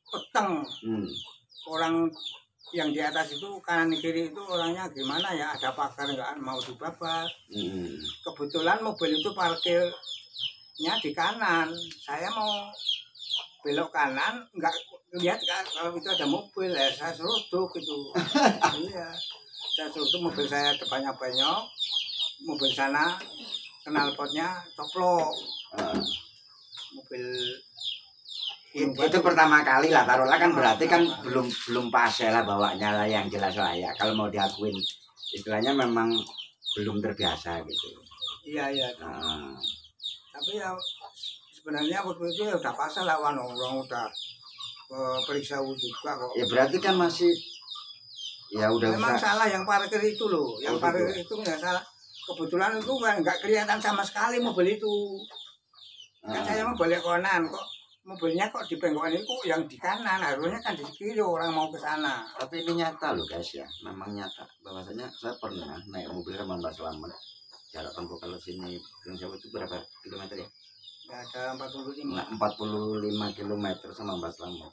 peteng. Orang yang di atas itu kanan kiri itu orangnya gimana ya, ada pagar nggak mau dibabat. Kebetulan mobil itu parkirnya di kanan, saya mau belok kanan nggak lihat kalau itu ada mobil ya, saya seruduk itu. Iya, saya seruduk, mobil saya depannya banyok, mobil sana knalpotnya coplok. Mobil Itu pertama kali lah, taruhlah kan berarti kan belum pas lah bawanya lah yang jelas lah ya. Kalau mau diakuin istilahnya memang belum terbiasa gitu. Iya. Tapi ya sebenarnya waktu itu ya udah pasal lah, orang udah periksa juga kok. Ya berarti kan masih ya udah Memang usah. salah yang parkir itu loh, yang parkir itu nggak salah. Kebetulan itu kan nggak kelihatan sama sekali mobil itu. Kan saya mau balik kanan kok, mobilnya kok di penggokan itu yang di kanan, harusnya kan di kiri orang mau ke sana. Tapi ini nyata loh guys ya, memang nyata. Bahwasanya saya pernah naik mobil sama Mbak Slamet. Jarak tempuh kalau sini Gunung Jawa itu berapa kilometer ya? Nggak ada 45. Nah, 45 kilometer sama Mbak Slamet.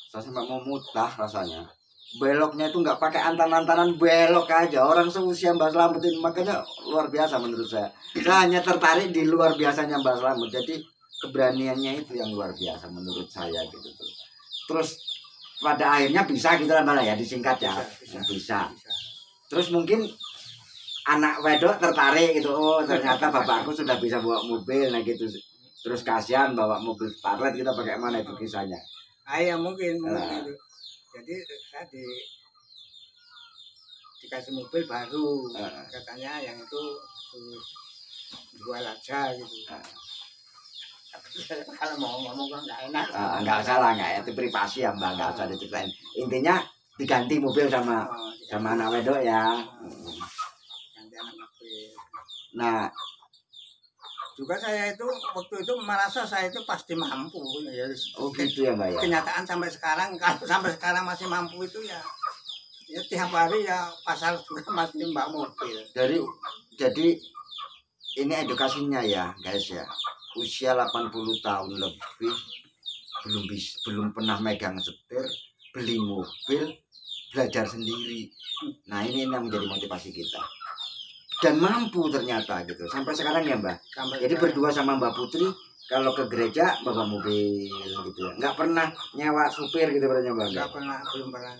Saya sampai mau mutah rasanya. Beloknya itu nggak pakai antan-antanan, belok aja. Orang seusia Mbak Slamet ini makanya luar biasa menurut saya. Saya hanya tertarik di luar biasanya Mbak Slamet. Jadi keberaniannya itu yang luar biasa menurut saya gitu tuh. Terus pada akhirnya bisa gitu lah Mbak ya, disingkat ya. Bisa. Terus mungkin anak wedok tertarik gitu, oh ternyata bapakku sudah bisa bawa mobil, nah gitu. Terus kasihan bawa mobil Starlet, kita pakai mana itu kisahnya? Ya mungkin itu. Jadi saya dikasih mobil baru, katanya yang itu suruh jual aja gitu. Kalau mau ngomong kan nggak enak. Nggak salah, nggak itu privasi ya Mbak, nggak usah diceritain. Intinya diganti mobil sama anak wedok ya. Ganti anak mobil. Nah, juga saya itu waktu itu merasa saya itu pasti mampu ya. oh gitu ya Mbak ya. Kenyataan sampai sekarang, kalau sampai sekarang masih mampu itu ya tiap hari ya pasar juga masih mbak mobil. Jadi ini edukasinya ya guys ya. Usia 80 tahun lebih belum pernah megang setir, beli mobil, belajar sendiri. Nah ini yang menjadi motivasi kita. Dan mampu ternyata gitu sampai sekarang ya Mbak. Jadi berdua sama Mbak Putri kalau ke gereja bawa mobil gitu ya. Nggak pernah nyewa supir gitu berarti Mbak. Nggak pernah, belum pernah.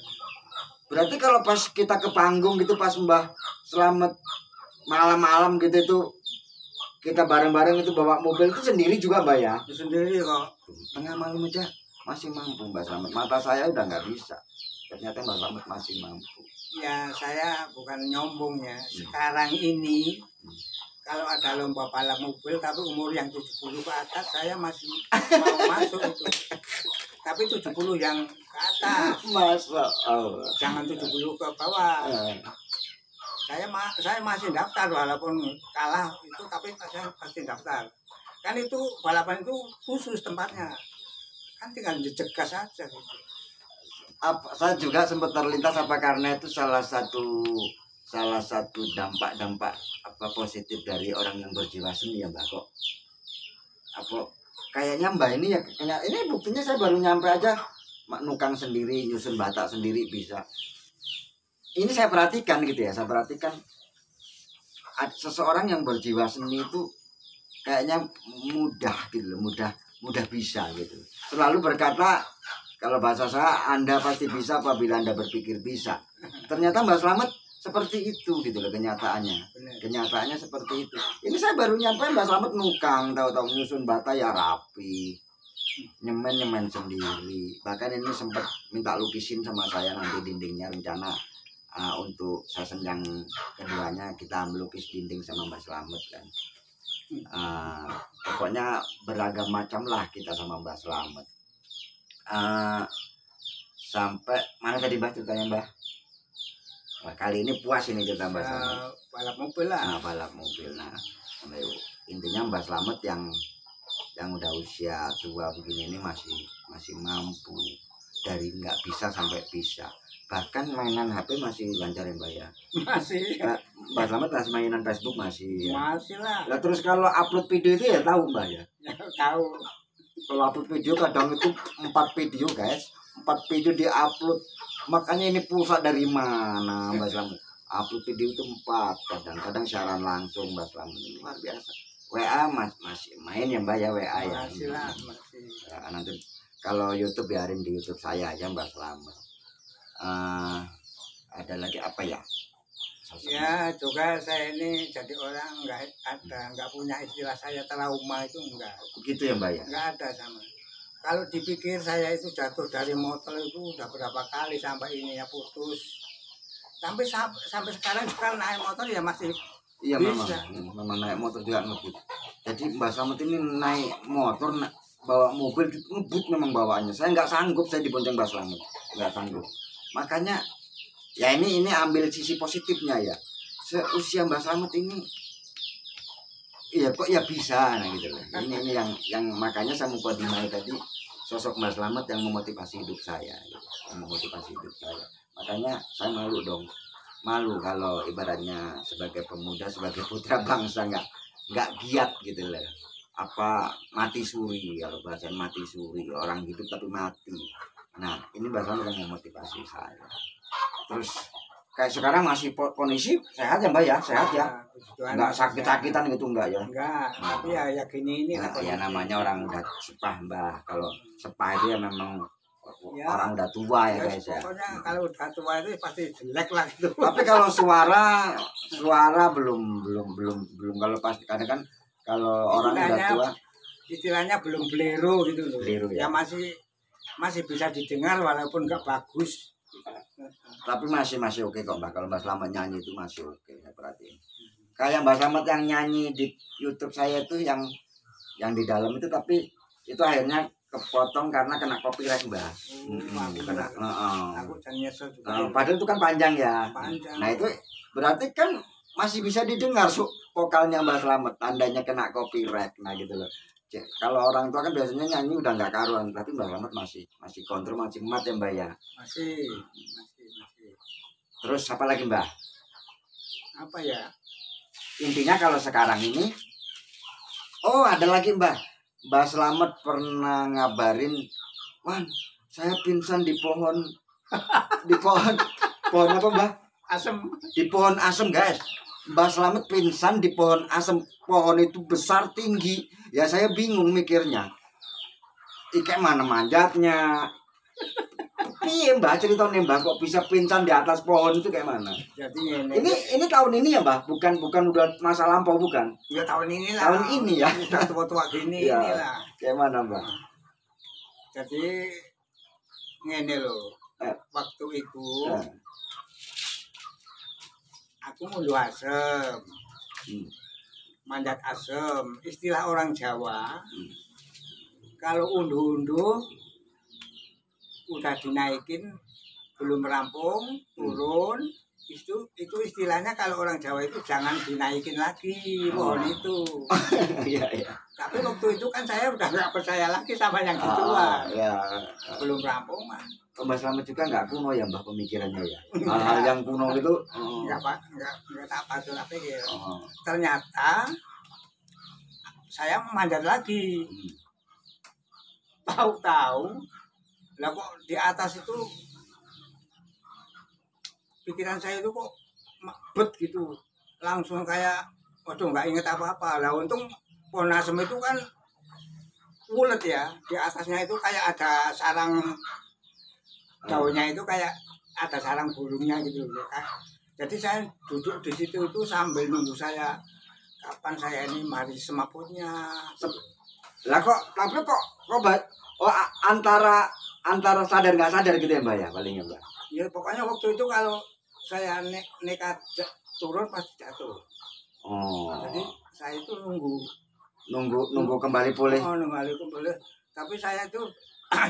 Berarti kalau pas kita ke panggung gitu pas Mbah Slamet malam-malam gitu itu kita bareng-bareng itu bawa mobil itu sendiri juga Mbak ya. Itu sendiri kok. Tengah malam aja masih mampu Mbak Slamet. Mata saya udah nggak bisa. Ternyata Mbak Slamet masih mampu. Ya saya bukan nyombong ya. Sekarang ini kalau ada lomba balap mobil tapi umur yang 70 ke atas saya masih mau masuk itu. Tapi 70 yang ke atas. Masya Allah. Jangan 70 ke bawah. Saya masih daftar walaupun kalah itu, tapi saya pasti daftar. Kan itu balapan itu khusus tempatnya. Kan tinggal dicegas saja gitu. Saya juga sempat terlintas apa karena itu salah satu dampak apa positif dari orang yang berjiwa seni ya Mbak kok. Apa kayaknya Mbak ini ya ini buktinya saya baru nyampe aja nukang sendiri, nyusun batak sendiri bisa. Ini saya perhatikan gitu ya, seseorang yang berjiwa seni itu kayaknya mudah gitu loh, mudah bisa gitu. Selalu berkata kalau bahasa saya, Anda pasti bisa apabila Anda berpikir bisa. Ternyata Mbak Slamet seperti itu gitu loh kenyataannya. Kenyataannya seperti itu. Ini saya baru nyampe Mbak Slamet nukang, tahu-tahu nyusun bata ya rapi. Nyemen sendiri. Bahkan ini sempat minta lukisin sama saya nanti dindingnya rencana untuk season yang keduanya kita melukis dinding sama Mbak Slamet kan. Pokoknya beragam macam lah kita sama Mbak Slamet. Sampai mana tadi Mbak ceritanya Mbak? Wah, kali ini puas ini cerita Mbak Slamet. Balap mobil lah. Balap mobil. Nah, intinya Mbak Slamet yang udah usia tua begini ini masih mampu dari nggak bisa sampai bisa. Bahkan mainan HP masih lancar ya Mbak ya. Masih. Mbak Slamet masih mainan Facebook masih. Ya. Masih lah. Nah, terus kalau upload video itu ya tahu Mbak ya. Ya, tahu. Kalau upload video kadang itu 4 video guys, 4 video di-upload. Makanya ini pulsa dari mana Mbak Slamet? Upload video itu 4, kadang-kadang siaran langsung Mbak Slamet, luar biasa. WA masih main ya Mbak ya, WA ya. Masih lah, masih. Ya, nanti kalau YouTube biarin di YouTube saya aja Mbak Slamet. Ada lagi apa ya? Ya juga saya ini jadi orang nggak punya istilah saya trauma itu enggak. Begitu ya Mbak ya? Enggak ada sama. Kalau dipikir saya itu jatuh dari motor itu udah berapa kali sampai ininya putus. Sampai sekarang juga naik motor ya masih Iya bisa. memang naik motor juga ngebut. Jadi Mbak Slamet ini naik motor, bawa mobil ngebut memang bawaannya. Saya nggak sanggup saya dibonceng Mbak Slamet, nggak sanggup. Makanya ya ini ambil sisi positifnya ya. Seusia Mbak Slamet ini, iya kok ya bisa, nah gitu loh. Ini yang makanya saya mukadimah tadi sosok Mbak Slamet yang memotivasi hidup saya, yang memotivasi hidup saya. Makanya saya malu dong. Malu kalau ibaratnya sebagai pemuda, sebagai putra bangsa nggak giat gitu loh. Apa mati suri, kalau bahasa mati suri, orang hidup tapi mati. Nah ini bahasa yang memotivasi saya. Terus kayak sekarang masih kondisi sehat ya Mbak ya, sehat ya, nggak sakit-sakitan gitu enggak ya? Enggak, tapi ya gini ini Nah, ya namanya orang udah sepah Mbak. Kalau sepah itu ya memang ya, orang udah tua ya guys ya. Pokoknya kalau udah tua itu pasti jelek lah gitu. Tapi kalau suara belum kalau pas kadang kan kalau orang udah tua istilahnya belum belero gitu loh. Belero, ya. Ya masih bisa didengar walaupun nggak bagus. tapi masih oke kok Mbak. Kalau Mbak Slamet nyanyi itu masih oke, saya perhatiin. Kayak Mbak Slamet yang nyanyi di YouTube saya itu yang di dalam itu, tapi itu akhirnya kepotong karena kena copyright Mbak. Aku jangan nyesel juga. Padahal itu kan panjang ya. Panjang. Nah itu berarti kan masih bisa didengar vokalnya Mbak Slamet, tandanya kena copyright. Nah gitu loh. Kalau orang tua kan biasanya nyanyi udah nggak karuan, tapi Mbak Slamet masih kontrol, masih mat ya Mbak ya. Masih. Terus apa lagi Mbak? Apa ya? Intinya kalau sekarang ini, oh ada lagi Mbak. Mbak Slamet pernah ngabarin, Wan, saya pingsan di pohon apa Mbak? Asem. Di pohon asem guys. Mbak Slamet pingsan di pohon asem. Pohon itu besar tinggi. Ya saya bingung mikirnya. Kayak mana manjatnya? Iya Mbak, cerita nih Mbak kok bisa pingsan di atas pohon itu kayak mana? Jadi Ini tahun ini ya Mbak, bukan udah masa lampau bukan? ya tahun ini lah. Tahun ini ya. Udah tua-tua gini Ya. inilah. Kayak mana Mbak? Jadi ngene loh. Eh. Waktu itu Nah. aku munduh asem. Manjat asem, istilah orang Jawa. Kalau unduh-unduh udah dinaikin belum rampung, turun, itu istilahnya kalau orang Jawa itu jangan dinaikin lagi pohon itu. Iya iya. Tapi waktu itu kan saya udah nggak percaya lagi sama yang gituan. Ya. Belum rampung mah. Mbak Slamet juga nggak kuno ya Mbak pemikirannya ya. Hal-hal yang kuno itu. Nggak apa tuh tapi ya. Oh. Ternyata saya memanjat lagi. Tahu-tahu lah kok di atas itu pikiran saya itu kok bet gitu, langsung kayak waduh nggak inget apa-apa. Lah untung pohon asem itu kan ulet ya, di atasnya itu kayak ada sarang daunnya, itu kayak ada sarang burungnya gitu loh. Jadi saya duduk di situ itu sambil nunggu saya kapan saya ini mari semaputnya. Lah tapi kok Mbak, antara sadar nggak sadar gitu ya Mbak ya palingnya Mbak. Ya pokoknya waktu itu kalau saya nekat turun pasti jatuh. Oh. Jadi saya itu Nunggu kembali pulih. Oh, nunggu kembali. Tapi saya itu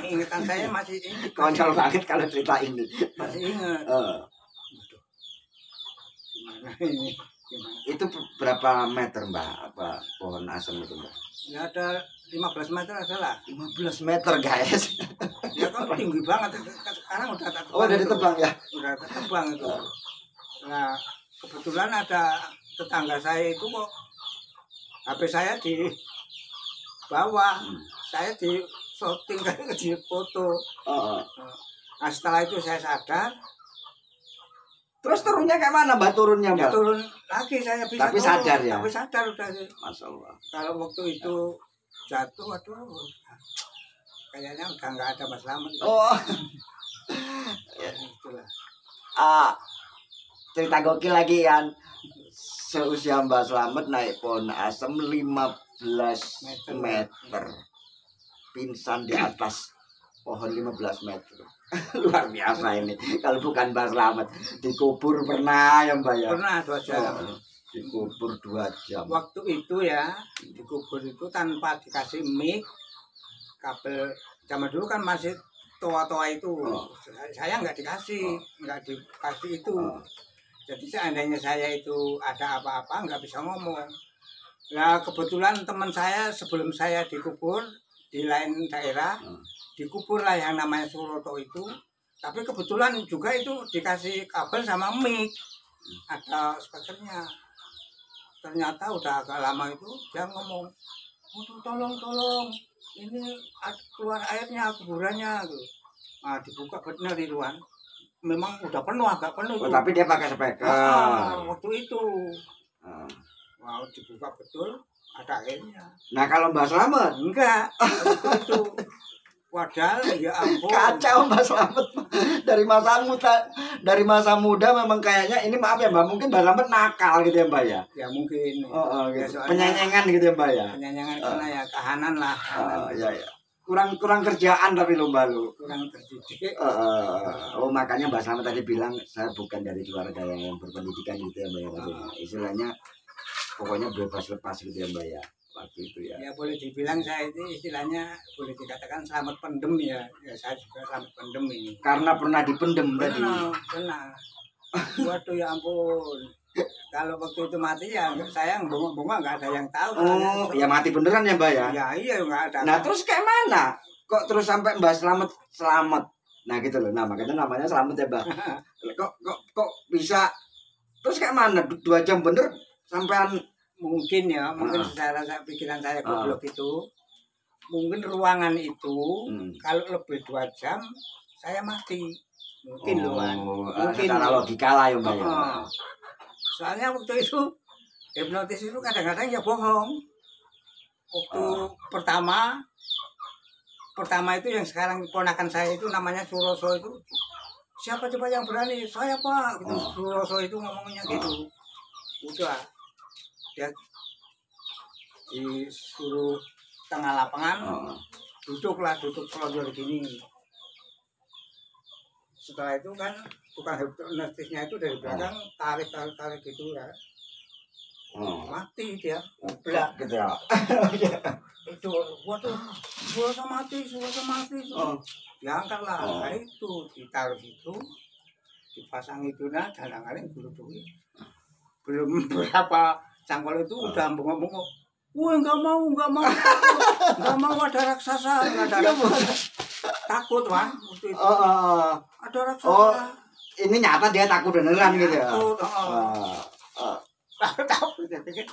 ingatan saya masih Konyol banget kalau cerita ini. masih ingat. Eh, Waduh, gimana ini? Gimana? itu berapa meter Mbak? Apa pohon asem itu Mbak? Ya ada 15 meter adalah. 15 meter guys. Ya kan tinggi banget. Sekarang udah tak Oh, udah ditebang ya? Udah ketebang itu. Nah, kebetulan ada tetangga saya itu kok HP saya di bawah, saya di shooting kayak di foto. Oh. Nah, setelah itu saya sadar, Terus turunnya kayak mana Mbak turunnya ya Mbak? turun lagi saya bisa Tapi turun. sadar ya? Tapi sadar udah. Masya Allah. Kalau waktu itu jatuh, aduh, kayaknya udah nggak ada Mas Slamet. Oh. Ya, itulah. Cerita gokil lagi kan. Seusia Mbak Slamet naik pohon asem 15 meter. Pingsan di atas pohon 15 meter. Luar biasa ini. Kalau bukan Mbak Slamet dikubur pernah ya Mbak ya? Pernah 2 jam. Oh, dikubur 2 jam. Waktu itu ya dikubur itu tanpa dikasih mic, kabel zaman dulu kan masih toa-toa itu. Oh. Saya nggak dikasih itu. Jadi seandainya saya itu ada apa-apa nggak bisa ngomong. Nah kebetulan teman saya sebelum saya dikubur di lain daerah, dikubur lah yang namanya Suroto itu. Tapi kebetulan juga itu dikasih kabel sama mic, ada speakernya. Ternyata udah agak lama itu dia ngomong, tolong, ini keluar airnya, kuburannya gitu. Nah, dibuka benar di luar. Memang udah penuh, agak penuh. Oh, tapi dia pakai speaker. Waktu itu. Wow, dibuka betul, ada airnya. Nah kalau Mbak Slamet Enggak, waktu itu. Padahal ya ampun. kacau Mbak Slamet dari masa muda memang kayaknya ini maaf ya Mbak, mungkin Mbak Slamet nakal gitu ya Mbak ya. Ya mungkin. Oh, Ya, gitu. soalnya Penyanyengan gitu ya Mbak ya. penyanyangan karena ya kahanan lah. Ya. Kurang kerjaan tapi lu Mbak lu. Kurang terdidik. Oh makanya Mbak Slamet tadi bilang saya bukan dari keluarga yang berpendidikan gitu ya Mbak ya. Istilahnya pokoknya bebas lepas gitu ya Mbak ya. Waktu itu ya. Ya boleh dibilang saya itu istilahnya boleh dikatakan selamat pendem ya. Ya saya juga selamat pendem ini. Karena pernah dipendem tadi. Benar. Waduh ya ampun. Kalau waktu itu mati ya saya bengong-bengong nggak ada yang tahu. Oh, ya mati beneran ya Mbak ya. Ya iya nggak ada. Nah terus kayak mana? Kok terus sampai Mbak selamat? Nah gitu loh. Nah makanya namanya selamat ya Mbak. Kok bisa? Terus kayak mana? 2 jam bener sampean? Mungkin ya, mungkin secara pikiran saya goblok itu, mungkin ruangan itu kalau lebih 2 jam saya mati. Mungkin loh kan. Mungkin secara logika lah ya Mbak ya. Soalnya waktu itu hipnotis itu kadang-kadang ya bohong. Waktu pertama itu yang sekarang ponakan saya itu namanya Suroso itu, siapa coba yang berani? Saya Pak. Gitu. Suroso itu ngomongnya gitu. Udah dia disuruh tengah lapangan, duduk selonjor gini. Setelah itu kan tukang hipnotisnya itu dari belakang tarik gitu ya. Mati dia, blak gitu ya. itu waduh Suroso mati. Diangkat lah, nah, itu ditaruh itu, dipasang itu nah kadang-kadang buru-buru. Belum berapa cangkol itu udah bengong-bengong. Wah nggak mau ada raksasa, takut Wan waktu itu. Ada raksasa. Oh, ini nyata dia takut beneran gitu ya. Takut dia pikir,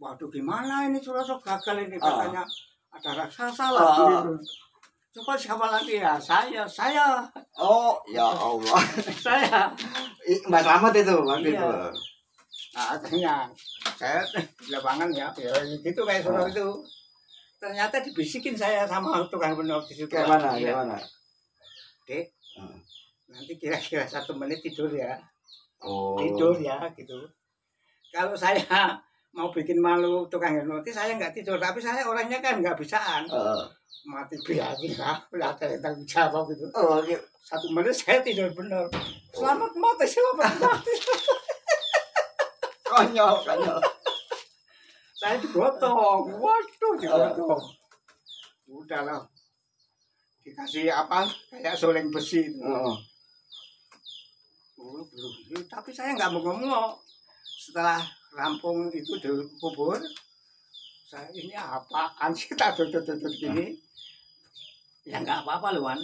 waduh gimana ini Suroso gagal ini katanya ada raksasa lagi. Coba siapa lagi ya? Saya. Oh ya Allah. Saya. Mbak Slamet itu waktu itu. Nah, akhirnya saya di lapangan ya gitu kayak Suroso itu. Ternyata dibisikin saya sama tukang hipnotis itu. Kayak mana? Dek, nanti kira-kira 1 menit tidur ya. Oh. Tidur ya gitu. Kalau saya mau bikin malu tukang hipnotis, saya nggak tidur. Tapi saya orangnya kan nggak bisaan. Mati biarin lah, nggak ada yang tanggung jawab gitu. Oh, gitu. 1 menit saya tidur bener. Selamat mati, selamat mati. Konyol, konyol. Saya digotong, waduh digotong. Udahlah, dikasih apa kayak soleng besi itu. Tapi saya nggak mau ngomong. Setelah rampung itu dikubur, saya ini apaan sih tak tutup gini? Ya nggak apa-apa loh, Wan.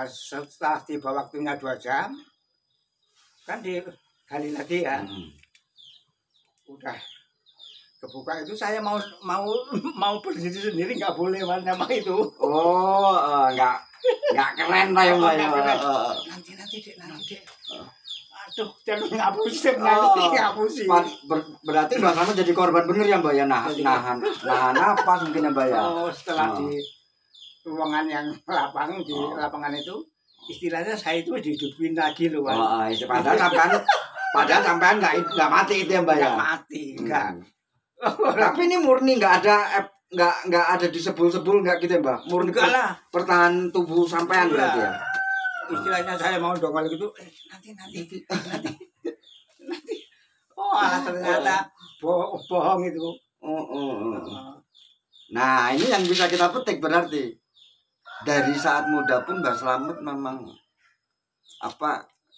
Setelah tiba waktunya 2 jam, kan digali lagi ya. Udah kebuka itu saya mau berdiri sendiri nggak boleh nama itu. Oh, nggak keren lah yang lain. Nanti dek. Aduh, jangan ngapusin nanti ngapusin. Berarti Mbak Slamet jadi korban bener ya Mbak ya, nahan napas mungkin ya Mbak ya. Oh, setelah di ruangan yang lapang di lapangan itu, istilahnya saya itu dihidupin lagi loh. Padahal sampean nggak mati itu ya Mbak ya. Nggak mati, enggak. Tapi ini murni nggak ada disebul-sebul nggak gitu ya Mbak? Murni lah. Pertahanan tubuh sampean berarti ya. Istilahnya saya mau dongol gitu, nanti. Oh, ternyata bohong itu. Nah, ini yang bisa kita petik berarti. Dari saat muda pun Mbak Slamet memang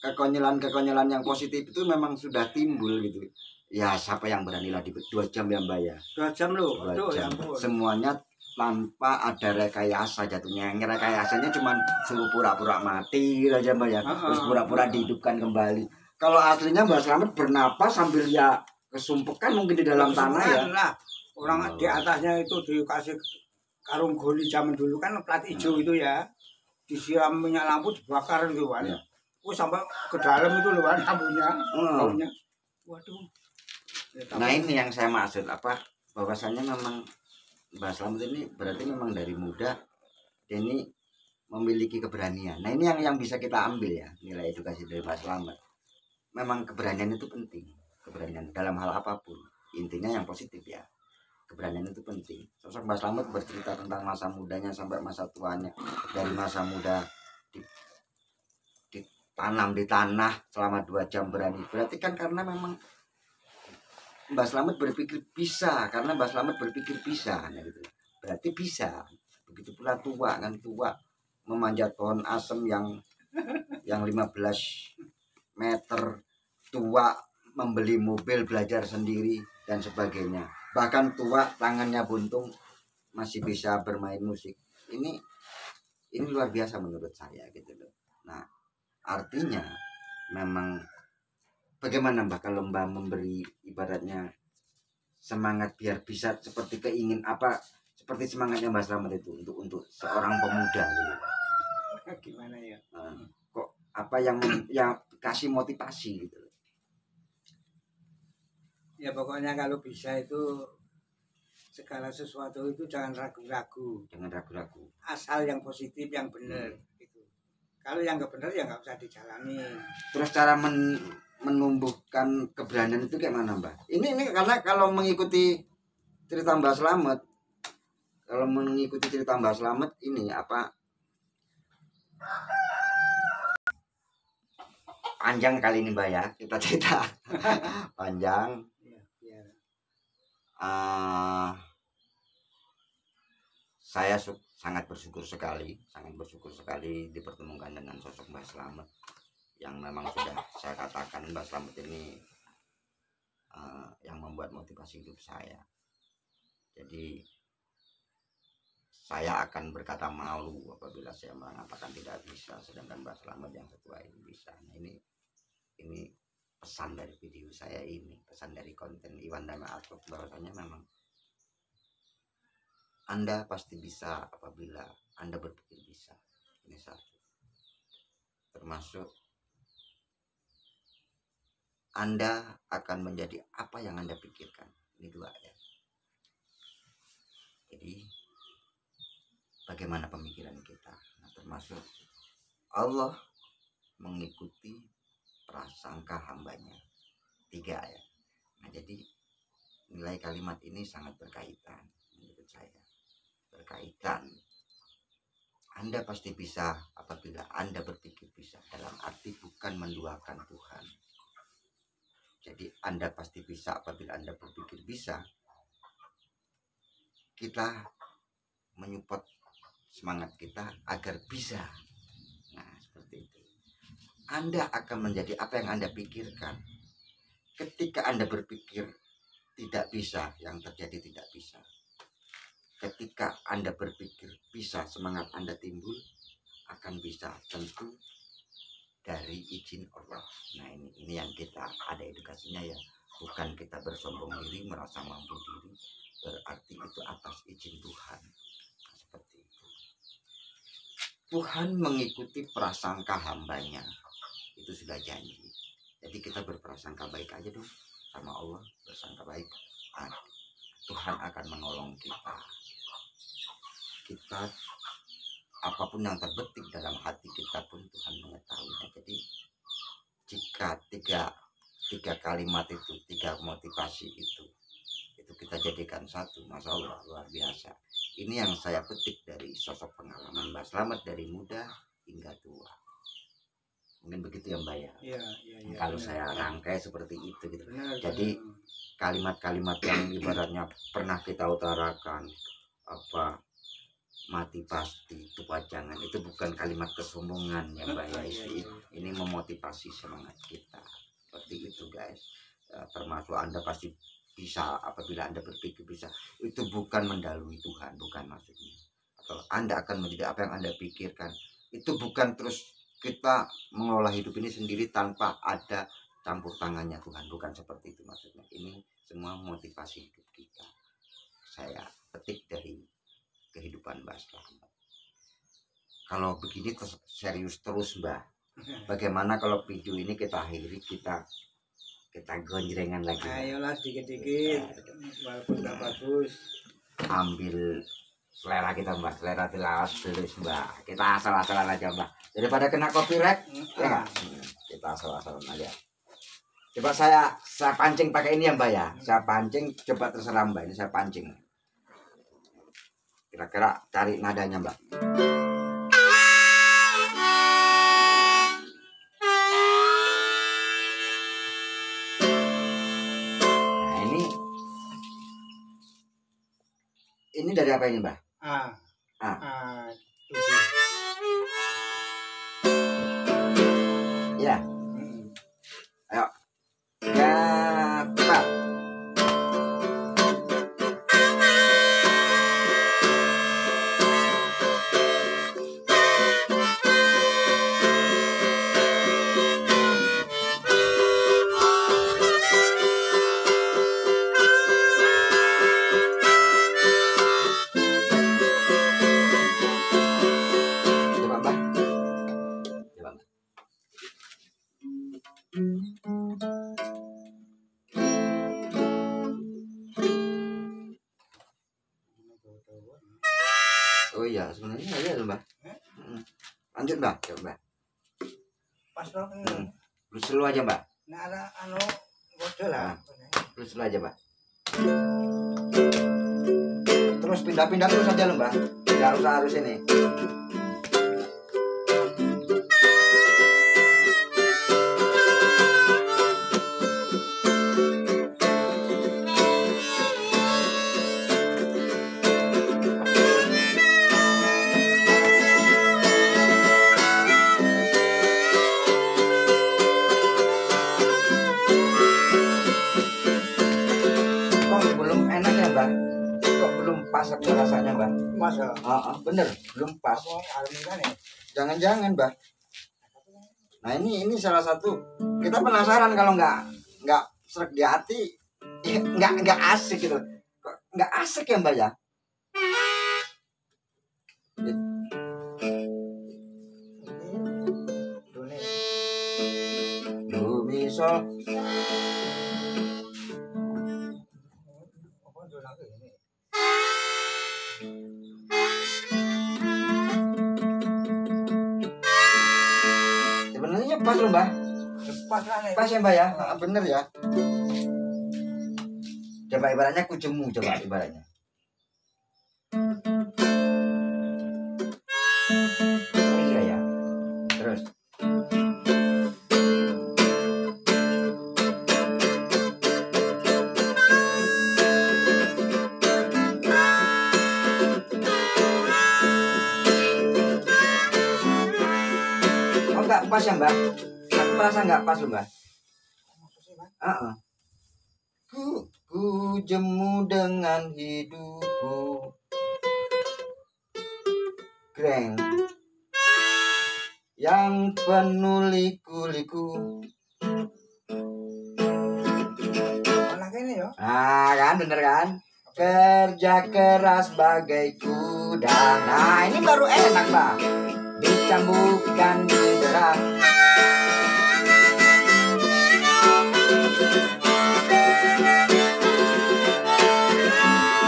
kekonyolan yang positif itu memang sudah timbul gitu. Ya siapa yang beranilah di 2 jam ya Mbak ya. 2 jam loh. 2 jam. Semuanya tanpa ada rekayasa jatuhnya. Yang rekayasanya cuma suruh pura-pura mati aja Mbak ya. Terus pura-pura dihidupkan kembali. Kalau aslinya Mbak Slamet bernapas sambil ya kesumpekan mungkin di dalam tanah ya. Lah. Orang di atasnya itu dikasih karung goli zaman dulu kan plat hijau itu ya. Disiram minyak lampu dibakar gitu kan. Ya. Sampai ke dalam itu loh kan lampunya. Waduh. Nah ini yang saya maksud bahwasannya memang Mbak Slamet ini berarti memang dari muda dia ini memiliki keberanian. Nah ini yang bisa kita ambil ya nilai edukasi dari Mbak Slamet. Memang keberanian itu penting, keberanian dalam hal apapun. Intinya yang positif ya. Keberanian itu penting. Sosok Mbak Slamet bercerita tentang masa mudanya sampai masa tuanya. Dari masa muda ditanam di tanah selama 2 jam berani. Berarti kan karena memang Mbak Slamet berpikir bisa, karena Mbak Slamet berpikir bisa, nah gitu. Berarti bisa. Begitu pula tua memanjat pohon asem yang 15 meter, tua membeli mobil, belajar sendiri dan sebagainya. Bahkan tua tangannya buntung masih bisa bermain musik. Ini luar biasa menurut saya gitu loh. Nah, artinya memang bagaimana Mbak kalau Mbak memberi ibaratnya semangat biar bisa seperti seperti semangatnya Mbak Slamet itu untuk seorang pemuda gitu. Gimana ya? Kok yang kasih motivasi gitu. Ya pokoknya kalau bisa itu segala sesuatu itu jangan ragu-ragu. Jangan ragu-ragu. Asal yang positif, yang benar gitu. Kalau yang nggak benar ya nggak usah dijalani. Terus cara menumbuhkan keberanian itu kayak mana Mbak? Ini karena kalau mengikuti cerita Mbak Slamet, ini panjang kali ini Mbak ya, kita cerita panjang. Saya sangat bersyukur sekali dipertemukan dengan sosok Mbak Slamet yang memang sudah saya katakan Mbak Slamet ini yang membuat motivasi hidup saya. Jadi saya akan berkata malu apabila saya mengatakan tidak bisa, sedangkan Mbak Slamet yang setua ini bisa. Nah, ini pesan dari video saya ini, pesan dari konten Iwan Dama Atruk, bahwasanya memang Anda pasti bisa apabila Anda berpikir bisa. Ini satu. Termasuk Anda akan menjadi apa yang Anda pikirkan. Ini 2 ya. Jadi bagaimana pemikiran kita? Nah, termasuk Allah mengikuti prasangka hambanya. 3 ya. Nah, jadi nilai kalimat ini sangat berkaitan menurut saya. Berkaitan. Anda pasti bisa apabila Anda berpikir bisa, dalam arti bukan menduakan Tuhan. Jadi Anda pasti bisa apabila Anda berpikir bisa. Kita menyupport semangat kita agar bisa. Nah, seperti itu. Anda akan menjadi apa yang Anda pikirkan. Ketika Anda berpikir tidak bisa, yang terjadi tidak bisa. Ketika Anda berpikir bisa, semangat Anda timbul, akan bisa, tentu dari izin Allah. Nah, ini yang kita ada edukasinya ya. Bukan kita bersombong diri, merasa mampu diri, berarti itu atas izin Tuhan. Seperti itu. Tuhan mengikuti prasangka hambanya, itu sudah janji. Jadi kita berprasangka baik aja dong sama Allah, bersangka baik. Tuhan akan menolong kita. Kita apapun yang terbetik dalam hati kita pun Tuhan mengetahuinya. Jadi jika tiga kalimat itu, tiga motivasi itu kita jadikan satu, Masya Allah, luar biasa. Ini yang saya petik dari sosok pengalaman Mbah Slamet dari muda hingga tua. Mungkin begitu ya Mbak ya. Iya, Kalau benar, saya benar. rangkai seperti itu gitu. Benar, Jadi benar. kalimat-kalimat yang ibaratnya pernah kita utarakan, apa, mati pasti, tupajangan, itu bukan kalimat kesombongan ya Mbak ya. Ini memotivasi semangat kita. Seperti itu guys. Termasuk Anda pasti bisa apabila Anda berpikir bisa. Itu bukan mendalui Tuhan, bukan maksudnya. Atau Anda akan menjadi apa yang Anda pikirkan. Itu bukan terus kita mengelola hidup ini sendiri tanpa ada campur tangannya Tuhan, bukan seperti itu maksudnya. Ini semua motivasi hidup kita. Saya petik dari kehidupan Mbah Slamet. Kalau begini serius terus Mbah. Bagaimana kalau video ini kita akhiri, kita gonjrengan lagi. Ayolah sedikit-sedikit, walaupun nggak bagus. Ambil selera kita Mbak, selera tilawas tulis Mbak. Kita asal-asalan aja Mbak. Daripada kena copyright, ya nggak? Kita asal-asalan aja. Coba saya pancing pakai ini ya Mbak ya. Saya pancing, coba terserah Mbak. Ini saya pancing. Kira-kira cari nadanya Mbak. Nah ini dari apa ini Mbak? Ya. Ayo. Cepat. Coba Mbak. Coba Mbak. Oh iya, sebenarnya iya loh Mbak. Lanjut Mbak, coba. Pas lo Terus dulu aja Mbak. nah ada bodoh lah. Terus dulu aja Mbak. Terus pindah-pindah terus aja loh Mbak. Nggak usah harus ini. Kok belum enak ya Mbak? Kok belum pas aku rasanya Mbak? Masa Bener, belum pas. kan ya? Jangan-jangan Mbak. Nah ini salah satu. Kita penasaran kalau nggak serak di hati, ya, nggak asik gitu. Kok nggak asik ya Mbak ya? Do mi sol. Sebenarnya pas loh Mbak. Pas lah nih. Pas ya Mbak ya, bener ya. Coba ibaratnya kujemu, coba ibaratnya. Oh iya ya. Terus. Oh enggak pas ya Mbak? Aku merasa enggak pas loh Mbak. Ku jemu dengan hidupku. Greng yang penuh liku-liku. Anak ini ya. Kan bener kan? Kerja keras bagai kuda. Nah ini baru enak Mbak. Dicambukkan didera.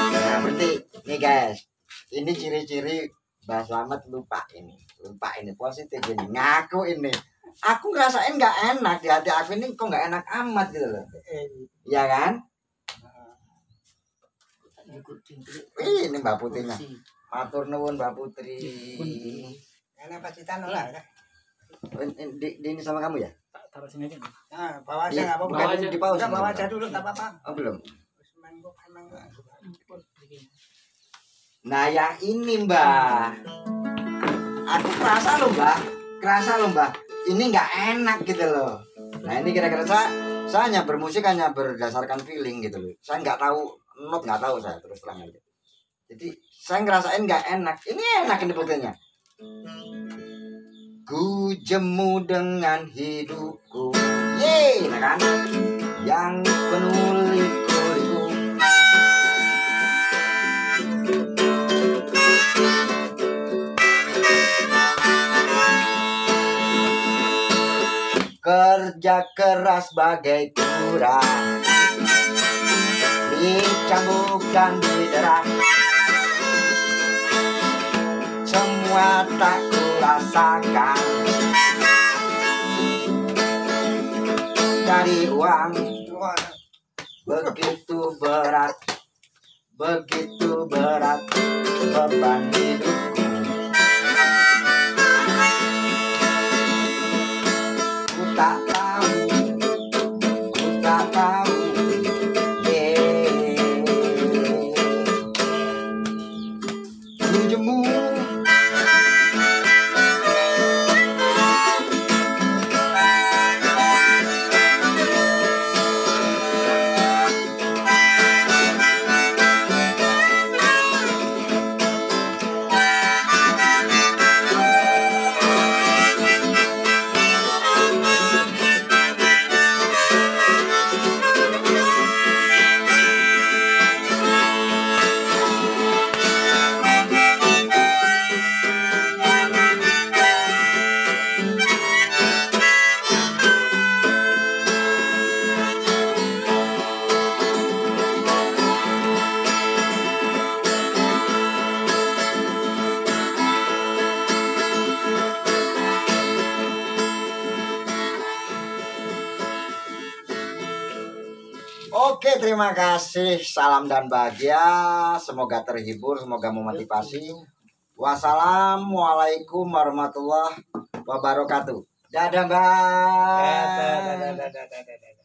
Nah berarti nih guys, ini ciri-ciri Mbak Slamet lupa ini positif ini, ngaku ini. Aku ngerasain nggak enak di hati aku ini, kok nggak enak amat gitu loh. Iya kan? Ini Mbak Putrinya. Matur nuwun Mbak Putri. Enak pacitan lah. Ini sama kamu ya? Taruh sini aja. Nah, bawa aja enggak apa-apa. Bukan di pause. Enggak, bawa aja dulu enggak apa-apa. Oh belum. Emang Nah yang ini Mbak, aku kerasa loh Mbak, ini nggak enak gitu loh. Nah ini kira-kira saya hanya bermusik hanya berdasarkan feeling gitu loh. Saya nggak tahu not, nggak tahu saya terus terang aja. Jadi saya ngerasain nggak enak. Ini enak ini buktinya. Ku jemu dengan hidupku, yeay, nah kan? Yang penuh liku-liku. Kerja keras bagai kura, dicambuk dan didera. Semua tak kurasakan dari uang. Begitu berat beban hidupku. Ku tak tahu, ku jemu. Oke, terima kasih. Salam dan bahagia. Semoga terhibur, semoga memotivasi. Wassalamualaikum warahmatullahi wabarakatuh. Dadah, Mbak. Dadah.